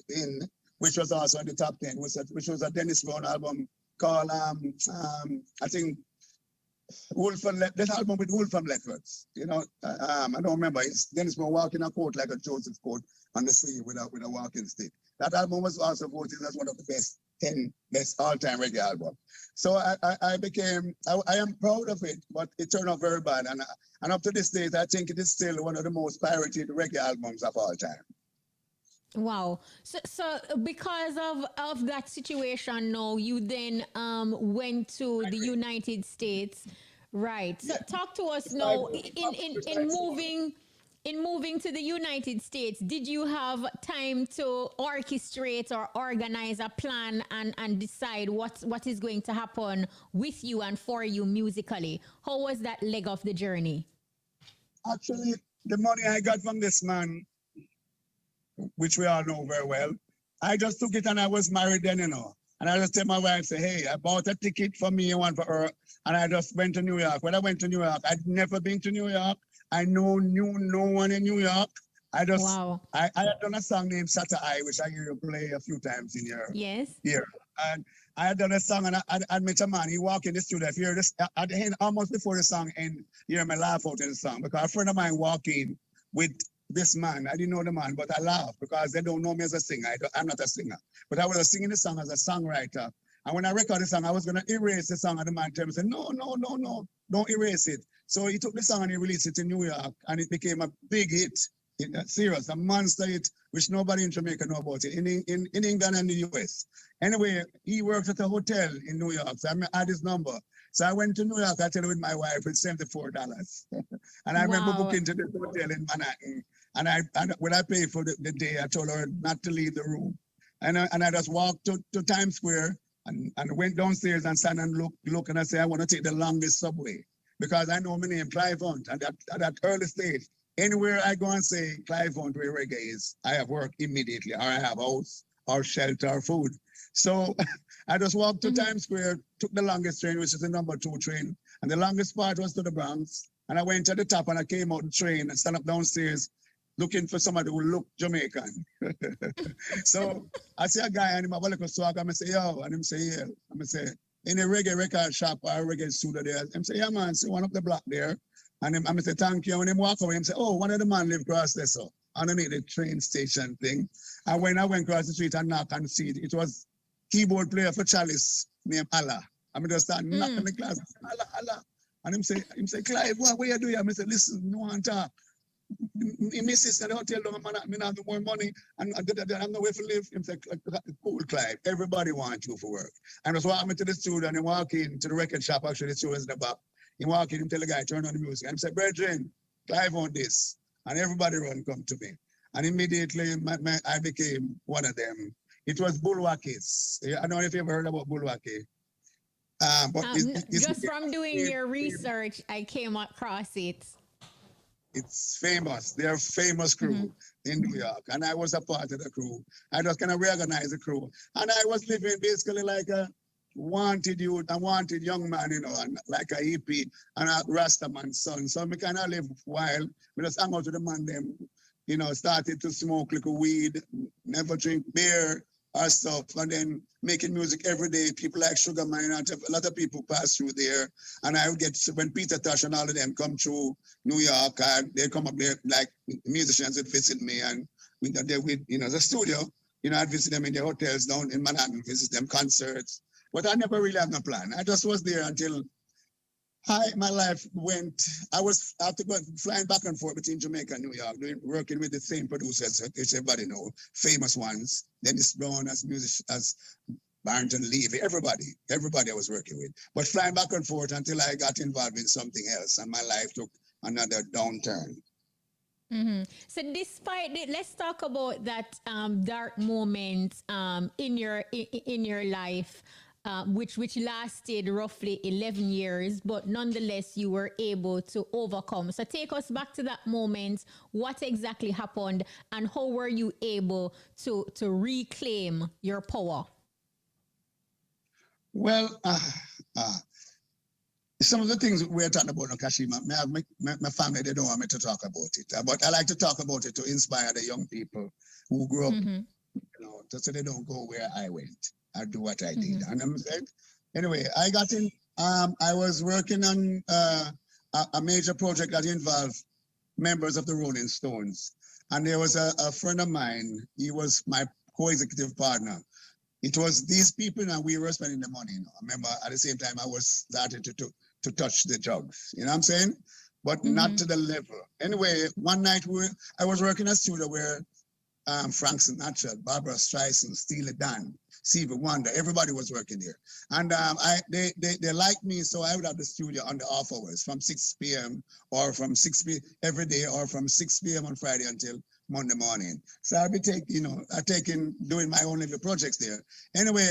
in, which was also in the top 10, which was a Dennis Brown album called, I think, that album with Wolf from Leopards. You know, I don't remember. It's Dennis Brown walking a court like a Joseph court on the sea with a walking stick. That album was also voted as one of the best 10 best all-time reggae albums. So I am proud of it, but it turned out very bad. And up to this day, I think it is still one of the most pirated reggae albums of all time. Wow. So because of that situation now, you then went to the United States, right? So talk to us now, in moving to the United States, did you have time to orchestrate or organize a plan and decide what is going to happen with you and for you musically? How was that leg of the journey? Actually, the money I got from this man, which we all know very well, I just took it, and I was married then, you know. And I just tell my wife, say, hey, I bought a ticket for me and one for her, and I just went to New York. When I went to New York, I'd never been to New York. I knew no one in New York. I had done a song named Satta Eye, which I hear you play a few times in your here. And I had done a song, and I met a man. He walked in the studio. If you hear this, at the end, almost before the song end, you hear me laugh out in the song, because a friend of mine walked in with this man. I didn't know the man, but I laughed because they don't know me as a singer. I'm not a singer. But I was singing the song as a songwriter. And when I recorded the song, I was going to erase the song, and the man told me, no, don't erase it. So he took the song and he released it in New York, and it became a big hit. Serious, a monster hit, which nobody in Jamaica know about it, in England and the US. Anyway, he works at a hotel in New York, so I had his number. So I went to New York, I tell you, with my wife, with $74. And I remember booking to the hotel in Manhattan. And when I paid for the day, I told her not to leave the room. And I just walked to Times Square and went downstairs and sat and look, and I said, I want to take the longest subway, because I know my name, Clive Hunt. And at that early stage, anywhere I go and say Clive Hunt where reggae is, I have work immediately, or I have house or shelter or food. So I just walked to Times Square, took the longest train, which is the number 2 train. And the longest part was to the Bronx. And I went to the top, and I came out the train and stand up downstairs looking for somebody who looked Jamaican. So I see a guy and him have a little swag, and I say, yo, and him say, yeah. And I say, in a reggae record shop or a reggae studio there. Him say, yeah, man, see one up the block there. And him, I say, thank you. And him walk away, him say, oh, one of the man live across there, so underneath the train station thing. And when I went across the street and knocked and see it was keyboard player for Chalice named Allah. I just start knocking the glass. Allah. And him say, Clive, what you doing? I say, listen, no one talk. My sister at the hotel, I have more money, and I have nowhere to live. Him say, cool, Clive, everybody wants you for work. And I was walking to the studio, and he walk in to the record shop, actually the studio is in the back. He walk in and tell the guy, turn on the music. And he said, Brethren, Clive on this. And everybody run come to me. And immediately I became one of them. It was Bulwakis. I don't know if you ever heard about Bulwaki. But just from doing your research, I came across it. It's famous. They're a famous crew in New York. And I was a part of the crew. I just kind of reorganized the crew. And I was living basically like a wanted youth, a wanted young man, you know, and like a hippie and a Rastaman's son. So I kind of live while we just hang out with the man them, you know, started to smoke like a weed, never drink beer or stuff, and then making music every day. People like Sugar Man, a lot of people pass through there. And I would get, when Peter Tosh and all of them come through New York, and they come up there, like musicians would visit me, and we got there with, you know, the studio, you know, I'd visit them in the hotels down in Manhattan, visit them concerts. But I never really had no plan. I just was there until my life went. I was after flying back and forth between Jamaica and New York, working with the same producers, which everybody know, famous ones. Dennis Brown as musician, as Barrington Levy, everybody I was working with. But flying back and forth until I got involved in something else, and my life took another downturn. So despite it, let's talk about that dark moment in your life. Which lasted roughly 11 years, but nonetheless you were able to overcome. So take us back to that moment. What exactly happened, and how were you able to reclaim your power? Well, some of the things we're talking about, Kashima, my family, they don't want me to talk about it. But I like to talk about it to inspire the young people who grew up, you know, so they don't go where I went. I do what I did. And I'm saying, anyway, I got in, I was working on a major project that involved members of the Rolling Stones. And there was a friend of mine, he was my co-executive partner. It was these people and we were spending the money. You know. I remember at the same time I was starting to touch the drugs, you know what I'm saying? But not to the level. Anyway, one night I was working in a studio where Frank Sinatra, Barbara Streisand, Steely Dan, Stevie Wonder, everybody was working there. And they liked me, so I would have the studio on the off hours from 6 p.m. or from 6 p.m. every day, or from 6 p.m. on Friday until Monday morning. So I'd be doing my own little projects there. Anyway,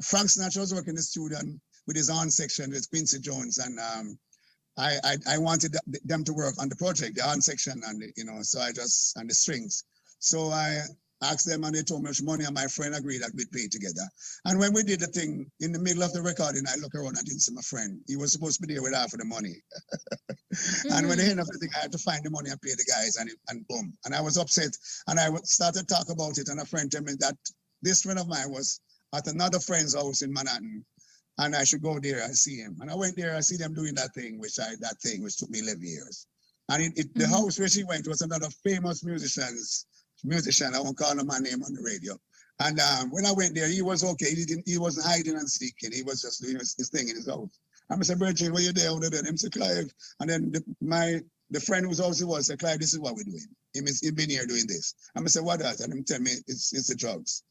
Frank Sinatra was working in the studio with his own section with Quincy Jones, and I wanted them to work on the project, the on section, and and the strings. So I asked them, and they told me how much money, and my friend agreed that we'd pay together. And when we did the thing, in the middle of the recording, I look around, I didn't see my friend. He was supposed to be there with half of the money. And when the end of the thing, I had to find the money and pay the guys, and boom. And I was upset, and I started to talk about it, and a friend told me that this friend of mine was at another friend's house in Manhattan, and I should go there and see him. And I went there, I see them doing that thing, which took me 11 years. And the house where she went was another famous musician, I won't call him my name on the radio. And when I went there, he was okay. He wasn't hiding and seeking. He was just doing his thing in his house. I said, Virgin, where you there? Him said, Clive. And then the friend whose house he was said, Clive, this is what we're doing. He's been here doing this. I said, what that? And him tell me it's the drugs,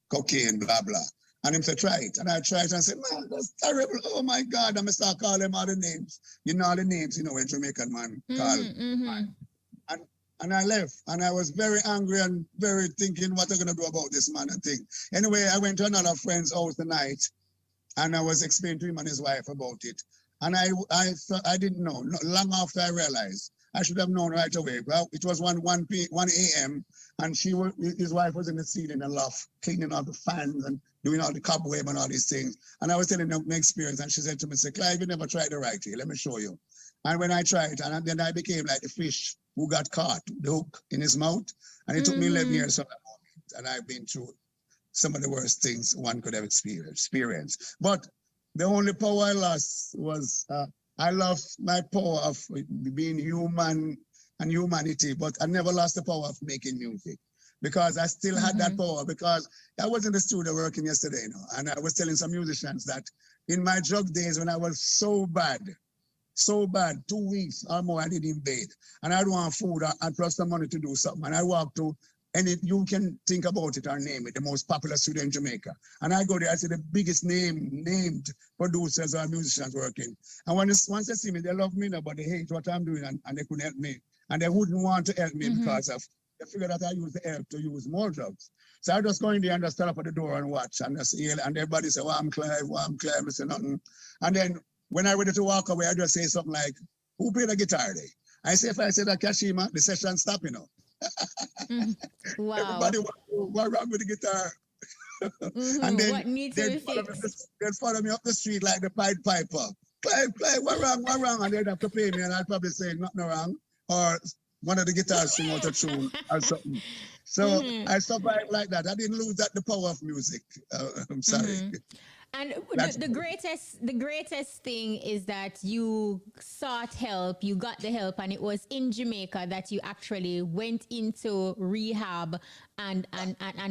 cocaine, blah, blah. And him said, try it. And I tried it and I said, man, that's terrible. Oh my God. I'm start calling him all the names. You know all the names, when Jamaican man call. And I left, and I was very angry and very thinking what I'm gonna do about this man and thing. Anyway, I went to another friend's house the night, and I was explaining to him and his wife about it. And I didn't know. Long after I realized, I should have known right away. Well, it was 1 a.m. and his wife was in the ceiling and loft, cleaning all the fans and doing all the cobweb and all these things. And I was telling her my experience, and she said to me, Clive, you never tried the right way. Let me show you. And when I tried, and then I became like the fish who got caught, the hook in his mouth. And it took me 11 years from that moment. And I've been through some of the worst things one could have experienced. But the only power I lost was, I lost my power of being human and humanity, but I never lost the power of making music, because I still had that power, because I was in the studio working yesterday, and I was telling some musicians that in my drug days when I was so bad, 2 weeks or more, I didn't bathe. And I don't want food and plus the money to do something. And I walk to, and you can think about it or name it, the most popular studio in Jamaica. And I go there, I see the biggest named producers or musicians working. And once they see me, they love me now, but they hate what I'm doing, and they couldn't help me. And they wouldn't want to help me because of they figured that I use the help to use more drugs. So I just go in there and just stand up at the door and watch, and just yell, and everybody say, "Well, I'm Clive, well, I'm Clive," I say nothing. And then when I'm ready to walk away, I just say something like, "Who played the guitar there?" I say, if I say that Kashima, the session stop, you know. Wow. Everybody, what wrong with the guitar? And then what needs to be fixed? They'll follow me up the street like the Pied Piper. Clive, what wrong? And they'd have to pay me, and I'd probably say nothing wrong, or one of the guitars sing out a tune or something. So I survived like that. I didn't lose the power of music. I'm sorry. And the greatest thing is that you sought help, you got the help, and it was in Jamaica that you actually went into rehab and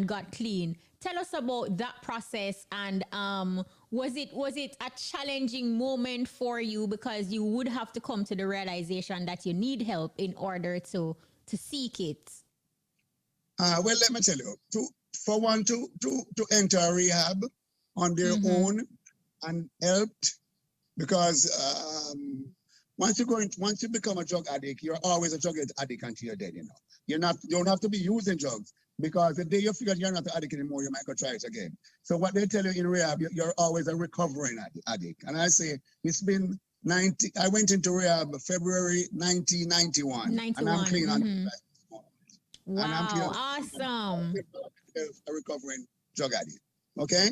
got clean. Tell us about that process, and was it a challenging moment for you, because you would have to come to the realization that you need help in order to seek it? Well, let me tell you, to enter a rehab on their own and helped, because once you become a drug addict, you're always a drug addict until you're dead. You don't have to be using drugs, because the day you figure you're not an addict anymore, you might go try it again. So what they tell you in rehab, you're always a recovering addict. And I say it's been I went into rehab February 1991, and I'm clean on Wow, and I'm clean. Awesome. A recovering drug addict. Okay.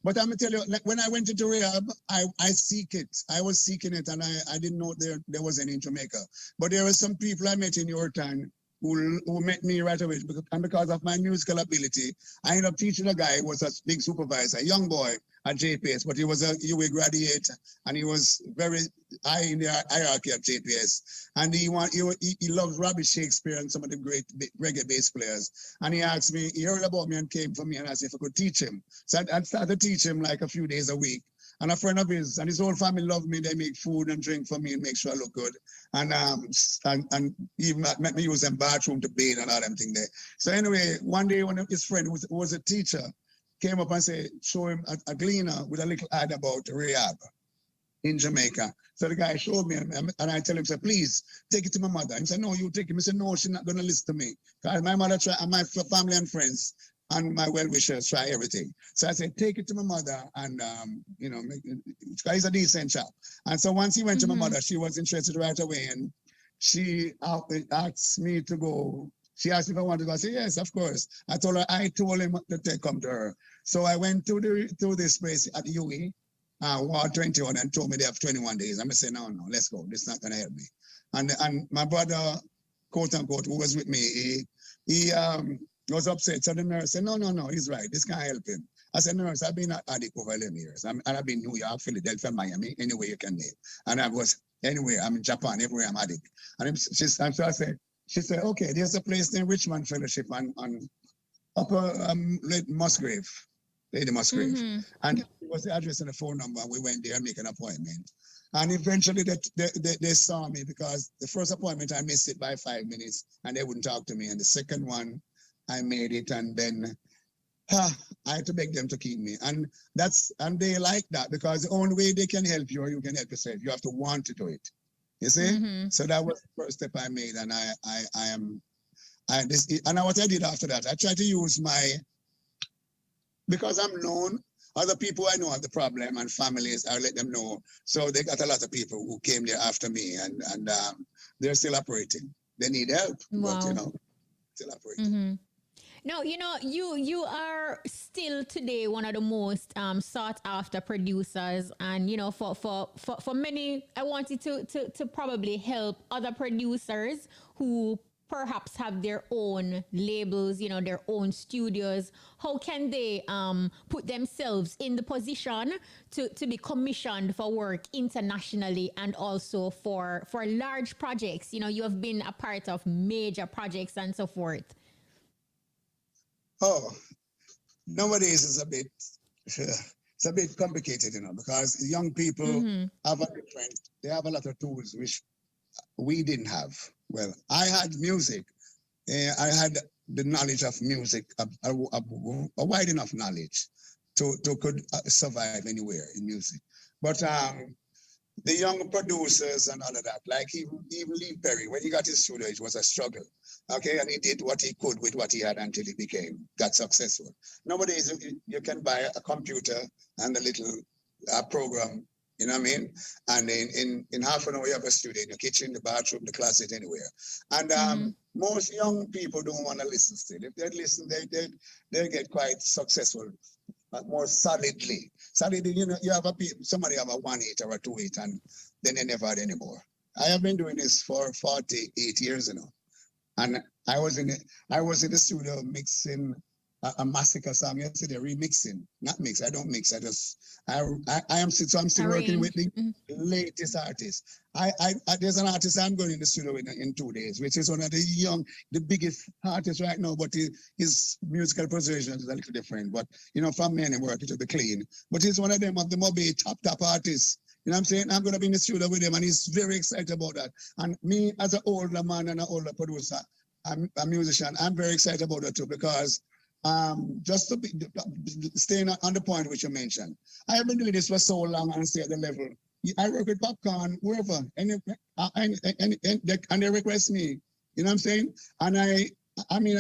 But I'm gonna tell you, when I went into rehab, I seek it. I was seeking it, and I didn't know there was any in Jamaica. But there were some people I met in Yorktown who met me right away, and because of my musical ability, I ended up teaching a guy who was a big supervisor, a young boy at JPS, but he was a UA graduate, and he was very high in the hierarchy of JPS. And he loves Robbie Shakespeare and some of the great reggae bass players. And he asked me, he heard about me and came for me and asked if I could teach him. So I started to teach him like a few days a week. And a friend of his and his whole family love me. They make food and drink for me and make sure I look good. And even let me use them bathroom to bathe and all them things there. So anyway, one day one of his friend who was a teacher came up and said, show him a gleaner with a little ad about rehab in Jamaica. So the guy showed me, and I tell him, say, please take it to my mother. He said, no, you take it. I said, no, she's not going to listen to me. Because my mother try, and my family and friends and my well-wishers try everything. So I said, take it to my mother, and because he's a decent chap. And so once he went to my mother, she was interested right away, and she asked me to go. She asked if I wanted to go. I said, yes, of course. I told him to come to her. So I went to this place at UE, Ward 21, and told me they have 21 days. I'm saying, no, let's go. This is not going to help me. And my brother, quote unquote, who was with me, he was upset. So the nurse said, no, he's right. This can't help him. I said, nurse, I've been an addict over 11 years. And I've been in New York, Philadelphia, Miami, anywhere you can live. And I was anywhere. I'm in Japan, everywhere I'm addict. And so I said, she said, okay, there's a place named Richmond Fellowship on Upper Lady Musgrave. And it was the address and the phone number. We went there and make an appointment. And eventually they saw me, because the first appointment I missed it by 5 minutes and they wouldn't talk to me. And the second one, I made it, and then I had to beg them to keep me. And they like that, because the only way they can help you or you can help yourself, you have to want to do it. You see? So that was the first step I made, and what I did after that, I tried to use because I'm known, other people I know have the problem and families, I let them know. So they got a lot of people who came there after me, and they're still operating. They need help, but still operating. No, you are still today one of the most sought after producers, and for many, I wanted to probably help other producers who perhaps have their own labels, their own studios. How can they put themselves in the position to be commissioned for work internationally, and also for large projects? You have been a part of major projects and so forth. Oh, nowadays it's a bit complicated, because young people have a lot of tools which we didn't have. Well, I had music. I had the knowledge of music, a wide enough knowledge to could survive anywhere in music. But the young producers and all of that, like even Lee Perry, when he got his studio, it was a struggle. Okay, and he did what he could with what he had until he got successful. Nowadays, you can buy a computer and a little program, you know what I mean? And in half an hour, you have a studio in your kitchen, the bathroom, the closet, anywhere. And most young people don't want to listen still. If they listen, they get quite successful, but more solidly. Solidly, you know, somebody have a 1/8 or a 2/8, and then they never had any more. I have been doing this for 48 years, you know. And I was in the studio mixing a massacre song yesterday, remixing, not mix. I don't mix. I'm still working with the latest artists. There's an artist I'm going in the studio in 2 days, which is one of the biggest artists right now, but his musical position is a little different. But you know, from me and work, it will be clean. But he's one of them of the Moby top artists. You know what I'm saying? I'm going to be in the studio with him, and he's very excited about that. And me, as an older man and an older producer, I'm a musician, I'm very excited about that too, because just to staying on the point which you mentioned, I have been doing this for so long and stay at the level. I work with Popcorn, wherever, and they request me. You know what I'm saying? And I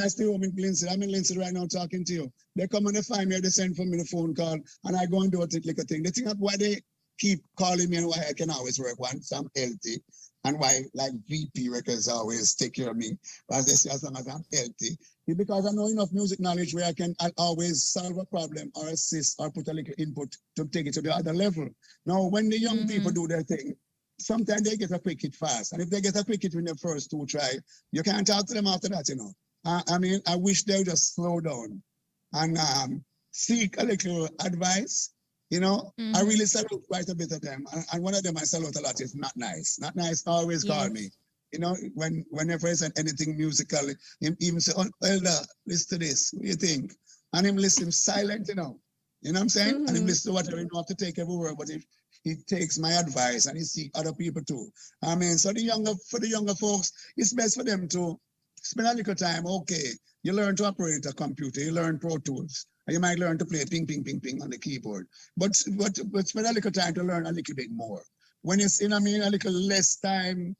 stay home in Lindsay. I'm in Lindsay right now talking to you. They come and they find me, they send for me the phone call, and I go and do a like a thing. They think of why they keep calling me and why I can always work once I'm healthy, and why like VP Records always take care of me, as they say, as long as I'm healthy. Because I know enough music knowledge where I always solve a problem or assist or put a little input to take it to the other level. Now, when the young people do their thing, sometimes they get a quick hit fast. And if they get a quick hit in their first 2 try, you can't talk to them after that, you know. I mean, I wish they would just slow down and seek a little advice. You know, I really salute quite a bit of them. And one of them I salute a lot is Not Nice. Not Nice always call me. You know, whenever I said anything musical, him even say, "Oh, Elder, listen to this. What do you think?" And him listen silent, you know. You know what I'm saying? And him listen to whatever, you don't have to take every word, but he takes my advice and he see other people too. I mean, so for the younger folks, it's best for them to spend a little time. Okay, you learn to operate a computer, you learn Pro Tools. You might learn to play ping, ping, ping, ping on the keyboard. But spend a little time to learn a little bit more. When it's, you know what I mean, a little less time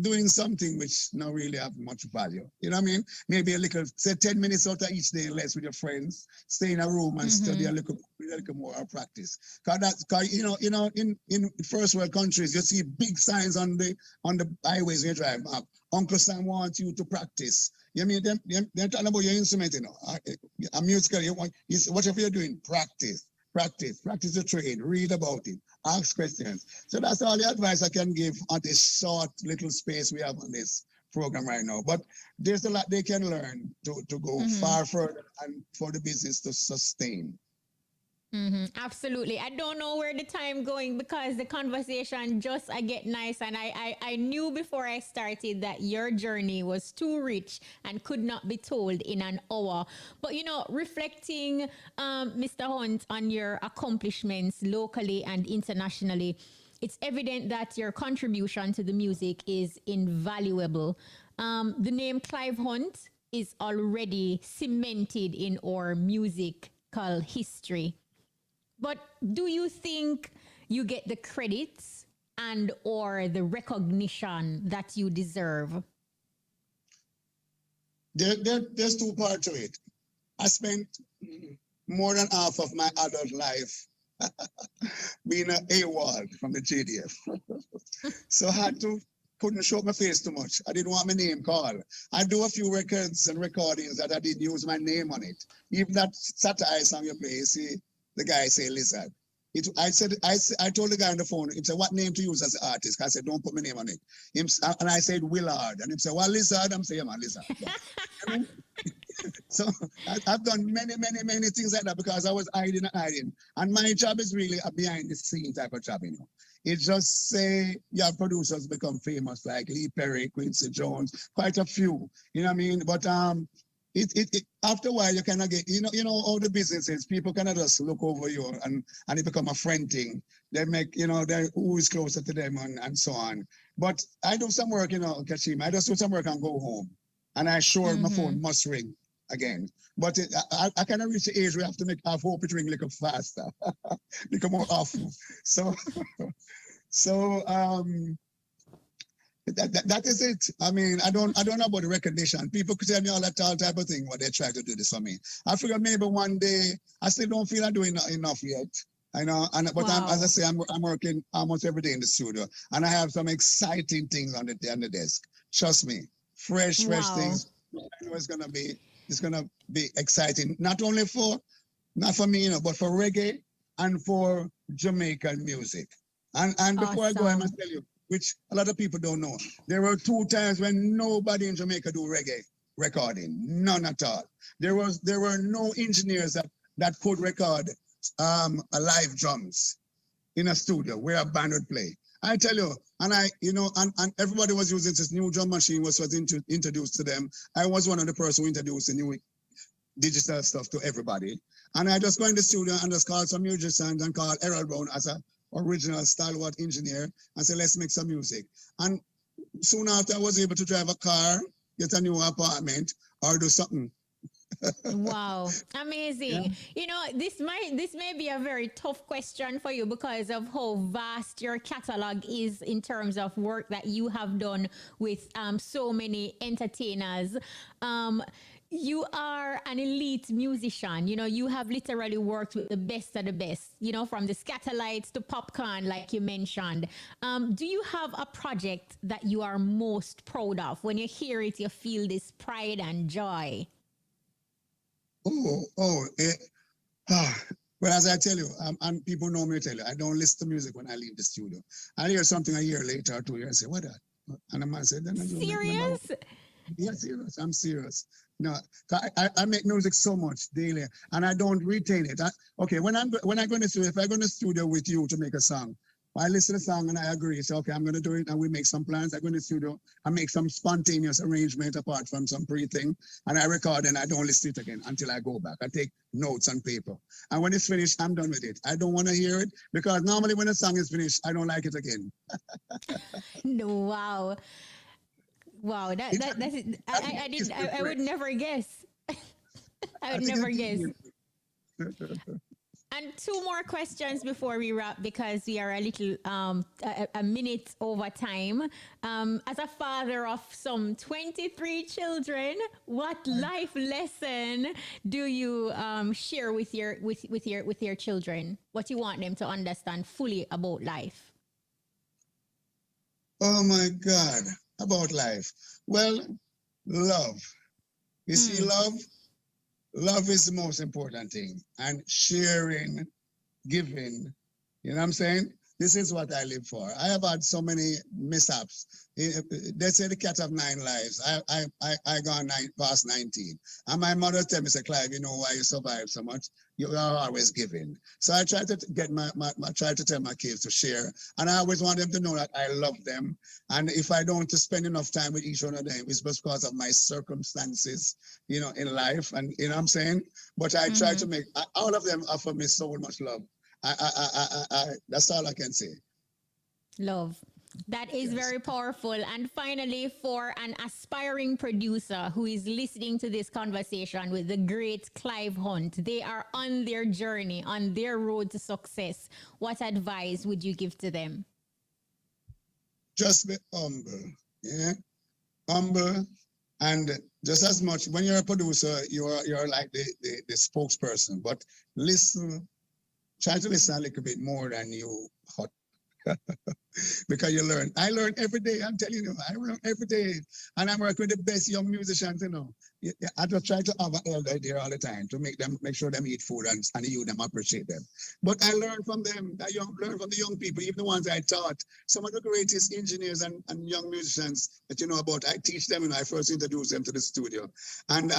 doing something which not really have much value. You know what I mean? Maybe a little, say 10 minutes out of each day less with your friends, stay in a room and study a little more or practice. Cause you know, in first world countries, you see big signs on the highways when you drive up. Uncle Sam wants you to practice. You mean they're talking about your instrument, you know. A musical, whatever you're doing, practice the trade, read about it, ask questions. So that's all the advice I can give on this short little space we have on this program right now. But there's a lot they can learn to go far further and for the business to sustain. Absolutely. I don't know where the time going because the conversation just get nice, and I knew before I started that your journey was too rich and could not be told in an hour. But you know, reflecting, Mr. Hunt, on your accomplishments locally and internationally, it's evident that your contribution to the music is invaluable. The name Clive Hunt is already cemented in our musical history. But do you think you get the credits and or the recognition that you deserve? There's 2 parts to it. I spent more than half of my adult life being an AWOL from the JDF. So I couldn't show my face too much. I didn't want my name called. I do a few records and recordings that I didn't use my name on it. Even that satire song you play, you see, the guy say Lizard. I told the guy on the phone, he said, what name to use as an artist? I said, don't put my name on it. And I said, Willard. And he said, well, Lizard. I'm saying, man, Lizard. Yeah. So I've done many things like that because I was hiding. And my job is really a behind the scene type of job, you know. It's just say, yeah, producers become famous like Lee Perry, Quincy Jones, quite a few, you know what I mean? But after a while you cannot get, you know all the businesses, people cannot just look over you and it become a friend thing. They make, you know, they're who is closer to them and so on. But I do some work, you know, Kashim, I just do some work and go home. And I sure my phone must ring again. But I cannot reach the age where I hope it ring a little faster, little more often. So So that is it. I mean, I don't know about the recognition. People could tell me all type of thing, but they try to do this for me. I figure maybe one day, I still don't feel I'm doing enough yet. I know, but Wow. as I say, I'm working almost every day in the studio, and I have some exciting things on the desk. Trust me, fresh things. I know it's gonna be exciting. Not for me, but for reggae and for Jamaican music. And before I go, I must tell you, which a lot of people don't know, there were 2 times when nobody in Jamaica do reggae recording, none at all. There were no engineers that could record a live drums in a studio where a band would play. I tell you, and everybody was using this new drum machine was introduced to them. I was one of the persons who introduced the new digital stuff to everybody. And I just go in the studio and just call some musicians and call Errol Brown as a original stalwart engineer and say, let's make some music. And soon after, I was able to drive a car, get a new apartment, or do something. Wow, amazing. Yeah. This may be a very tough question for you because of how vast your catalog is in terms of work that you have done with so many entertainers. You are an elite musician. You have literally worked with the best of the best, from the Scatterlights to Popcorn, like you mentioned. Do you have a project that you are most proud of? When you hear it, you feel this pride and joy. Well, as I tell you, and people know me tell you, I don't listen to music when I leave the studio. I hear something a year later or 2 years, I say, what that? And I might say, then I serious? Yeah, serious. I'm serious. No, I make music so much daily, and I don't retain it. When I go in the studio, if I go in the studio with you to make a song, I listen to the song and I agree. So okay, I'm going to do it, and we make some plans. I go in the studio, I make some spontaneous arrangement apart from some pre-thing, and I record, and I don't listen to it again until I go back. I take notes on paper, and when it's finished, I'm done with it. I don't want to hear it because normally when a song is finished, I don't like it again. No, wow. Wow, I would never guess. I would never guess. And 2 more questions before we wrap, because we are a little a minute over time. As a father of some 23 children, what life lesson do you share with your children? What you want them to understand fully about life? Oh my God, about life. Well, love. You see, love is the most important thing. And sharing, giving, you know what I'm saying? This is what I live for. I have had so many mishaps. They say the cat have 9 lives. I gone past 19. And my mother tell me, say, Clive, you know why you survive so much? You are always giving. So I try to get try to tell my kids to share. And I always want them to know that I love them. And if I don't spend enough time with each one of them, it's because of my circumstances, in life. And you know what I'm saying? But I try to make all of them offer me so much love. That's all I can say. Love. That is very powerful. And finally, for an aspiring producer who is listening to this conversation with the great Clive Hunt, they are on their journey, on their road to success. What advice would you give to them? Just be humble. Yeah, humble, and just as much when you're a producer, you're like the spokesperson. But listen. Try to listen a little bit more than you hot. Because you learn. I learn every day. I'm telling you, I learn every day. And I'm working with the best young musicians, I just try to have an elder there all the time to make sure them eat food and you them appreciate them. But I learn from them. Learn from the young people, even the ones I taught. Some of the greatest engineers and young musicians that you know about, I teach them, I first introduce them to the studio. And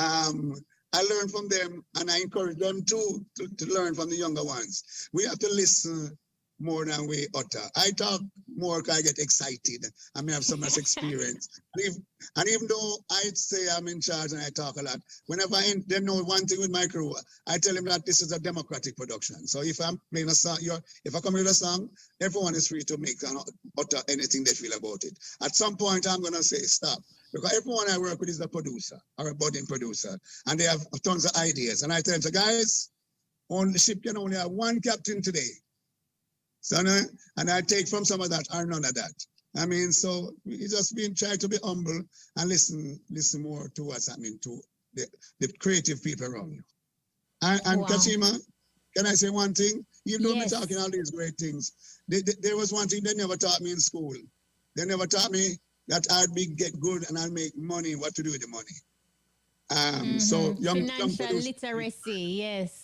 I learn from them, and I encourage them too to learn from the younger ones. We have to listen more than we utter. I talk more because I get excited. I may have so much experience. And even though I say I'm in charge and I talk a lot, whenever they know one thing with my crew, I tell them that this is a democratic production. So if I'm playing a song, if I come with a song, everyone is free to make and utter anything they feel about it. At some point, I'm going to say, stop. Because everyone I work with is a producer or a budding producer, and they have tons of ideas. And I tell them, guys, on the ship can only have one captain today. So, no, and I take from some of that or none of that. I mean, so we just been trying to be humble and listen more to what's happening to the creative people around you. And Wow. Kashima, can I say one thing? Even though Yes. we're talking all these great things, there was one thing they never taught me in school. They never taught me that I'd get good and I'll make money, what to do with the money. So young Financial producers- literacy, yes.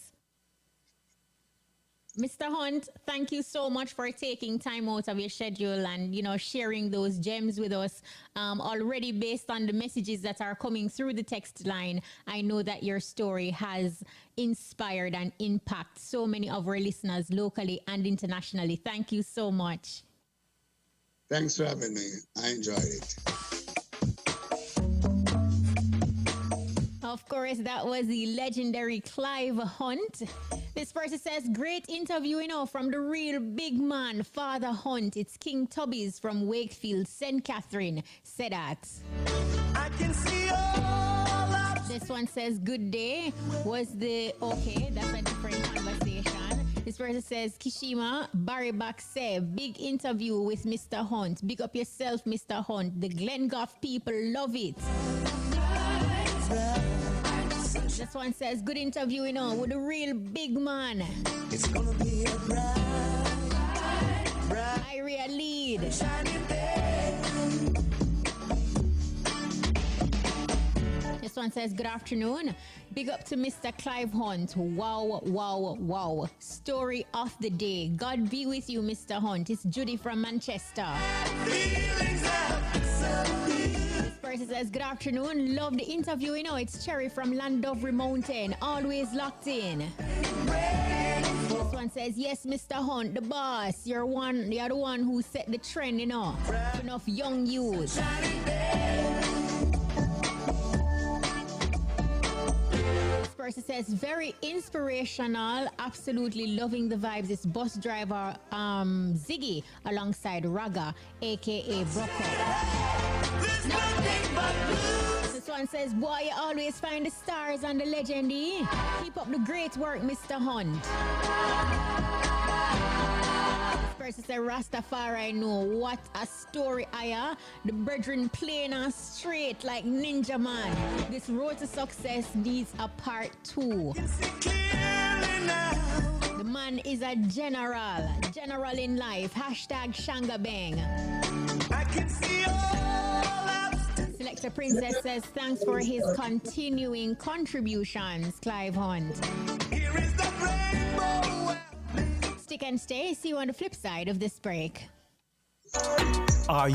Mr. Hunt, thank you so much for taking time out of your schedule and, sharing those gems with us. Already based on the messages that are coming through the text line, I know that your story has inspired and impacted so many of our listeners locally and internationally. Thank you so much. Thanks for having me. I enjoyed it. Of course, that was the legendary Clive Hunt. This person says, great interview, from the real big man, Father Hunt. It's King Tubbies from Wakefield, St. Catherine. Said that. I can see all of This one says, good day. Okay, that's a different conversation. This person says, Kishima, Barry Bakse, big interview with Mr. Hunt. Big up yourself, Mr. Hunt. The Glengoff people love it. This one says, good interview, with the real big man. it's gonna be a bright Iria lead. shining day. This one says, good afternoon. Big up to Mr. Clive Hunt. Wow, wow, wow. Story of the day. God be with you, Mr. Hunt. It's Judy from Manchester. Feelings absolutely. This person says, good afternoon. Love the interview. It's Cherry from Landovery Mountain. Always locked in. This one says, yes, Mr. Hunt, the boss. You're the one who set the trend, Enough young youth. This person says, very inspirational. Absolutely loving the vibes. It's bus driver Ziggy alongside Raga, aka Brocco. This one says, boy, you always find the stars and the legend. Keep up the great work, Mr. Hunt. This person says, Rastafari, know what a story, Aya. The brethren playing us straight like Ninja Man. This road to success needs a part 2. The man is a general in life. Hashtag Shanga Bang. I can see all of Selector Princess says, thanks for his continuing contributions, Clive Hunt. here is the rainbow. Stick and stay. See you on the flip side of this break. Are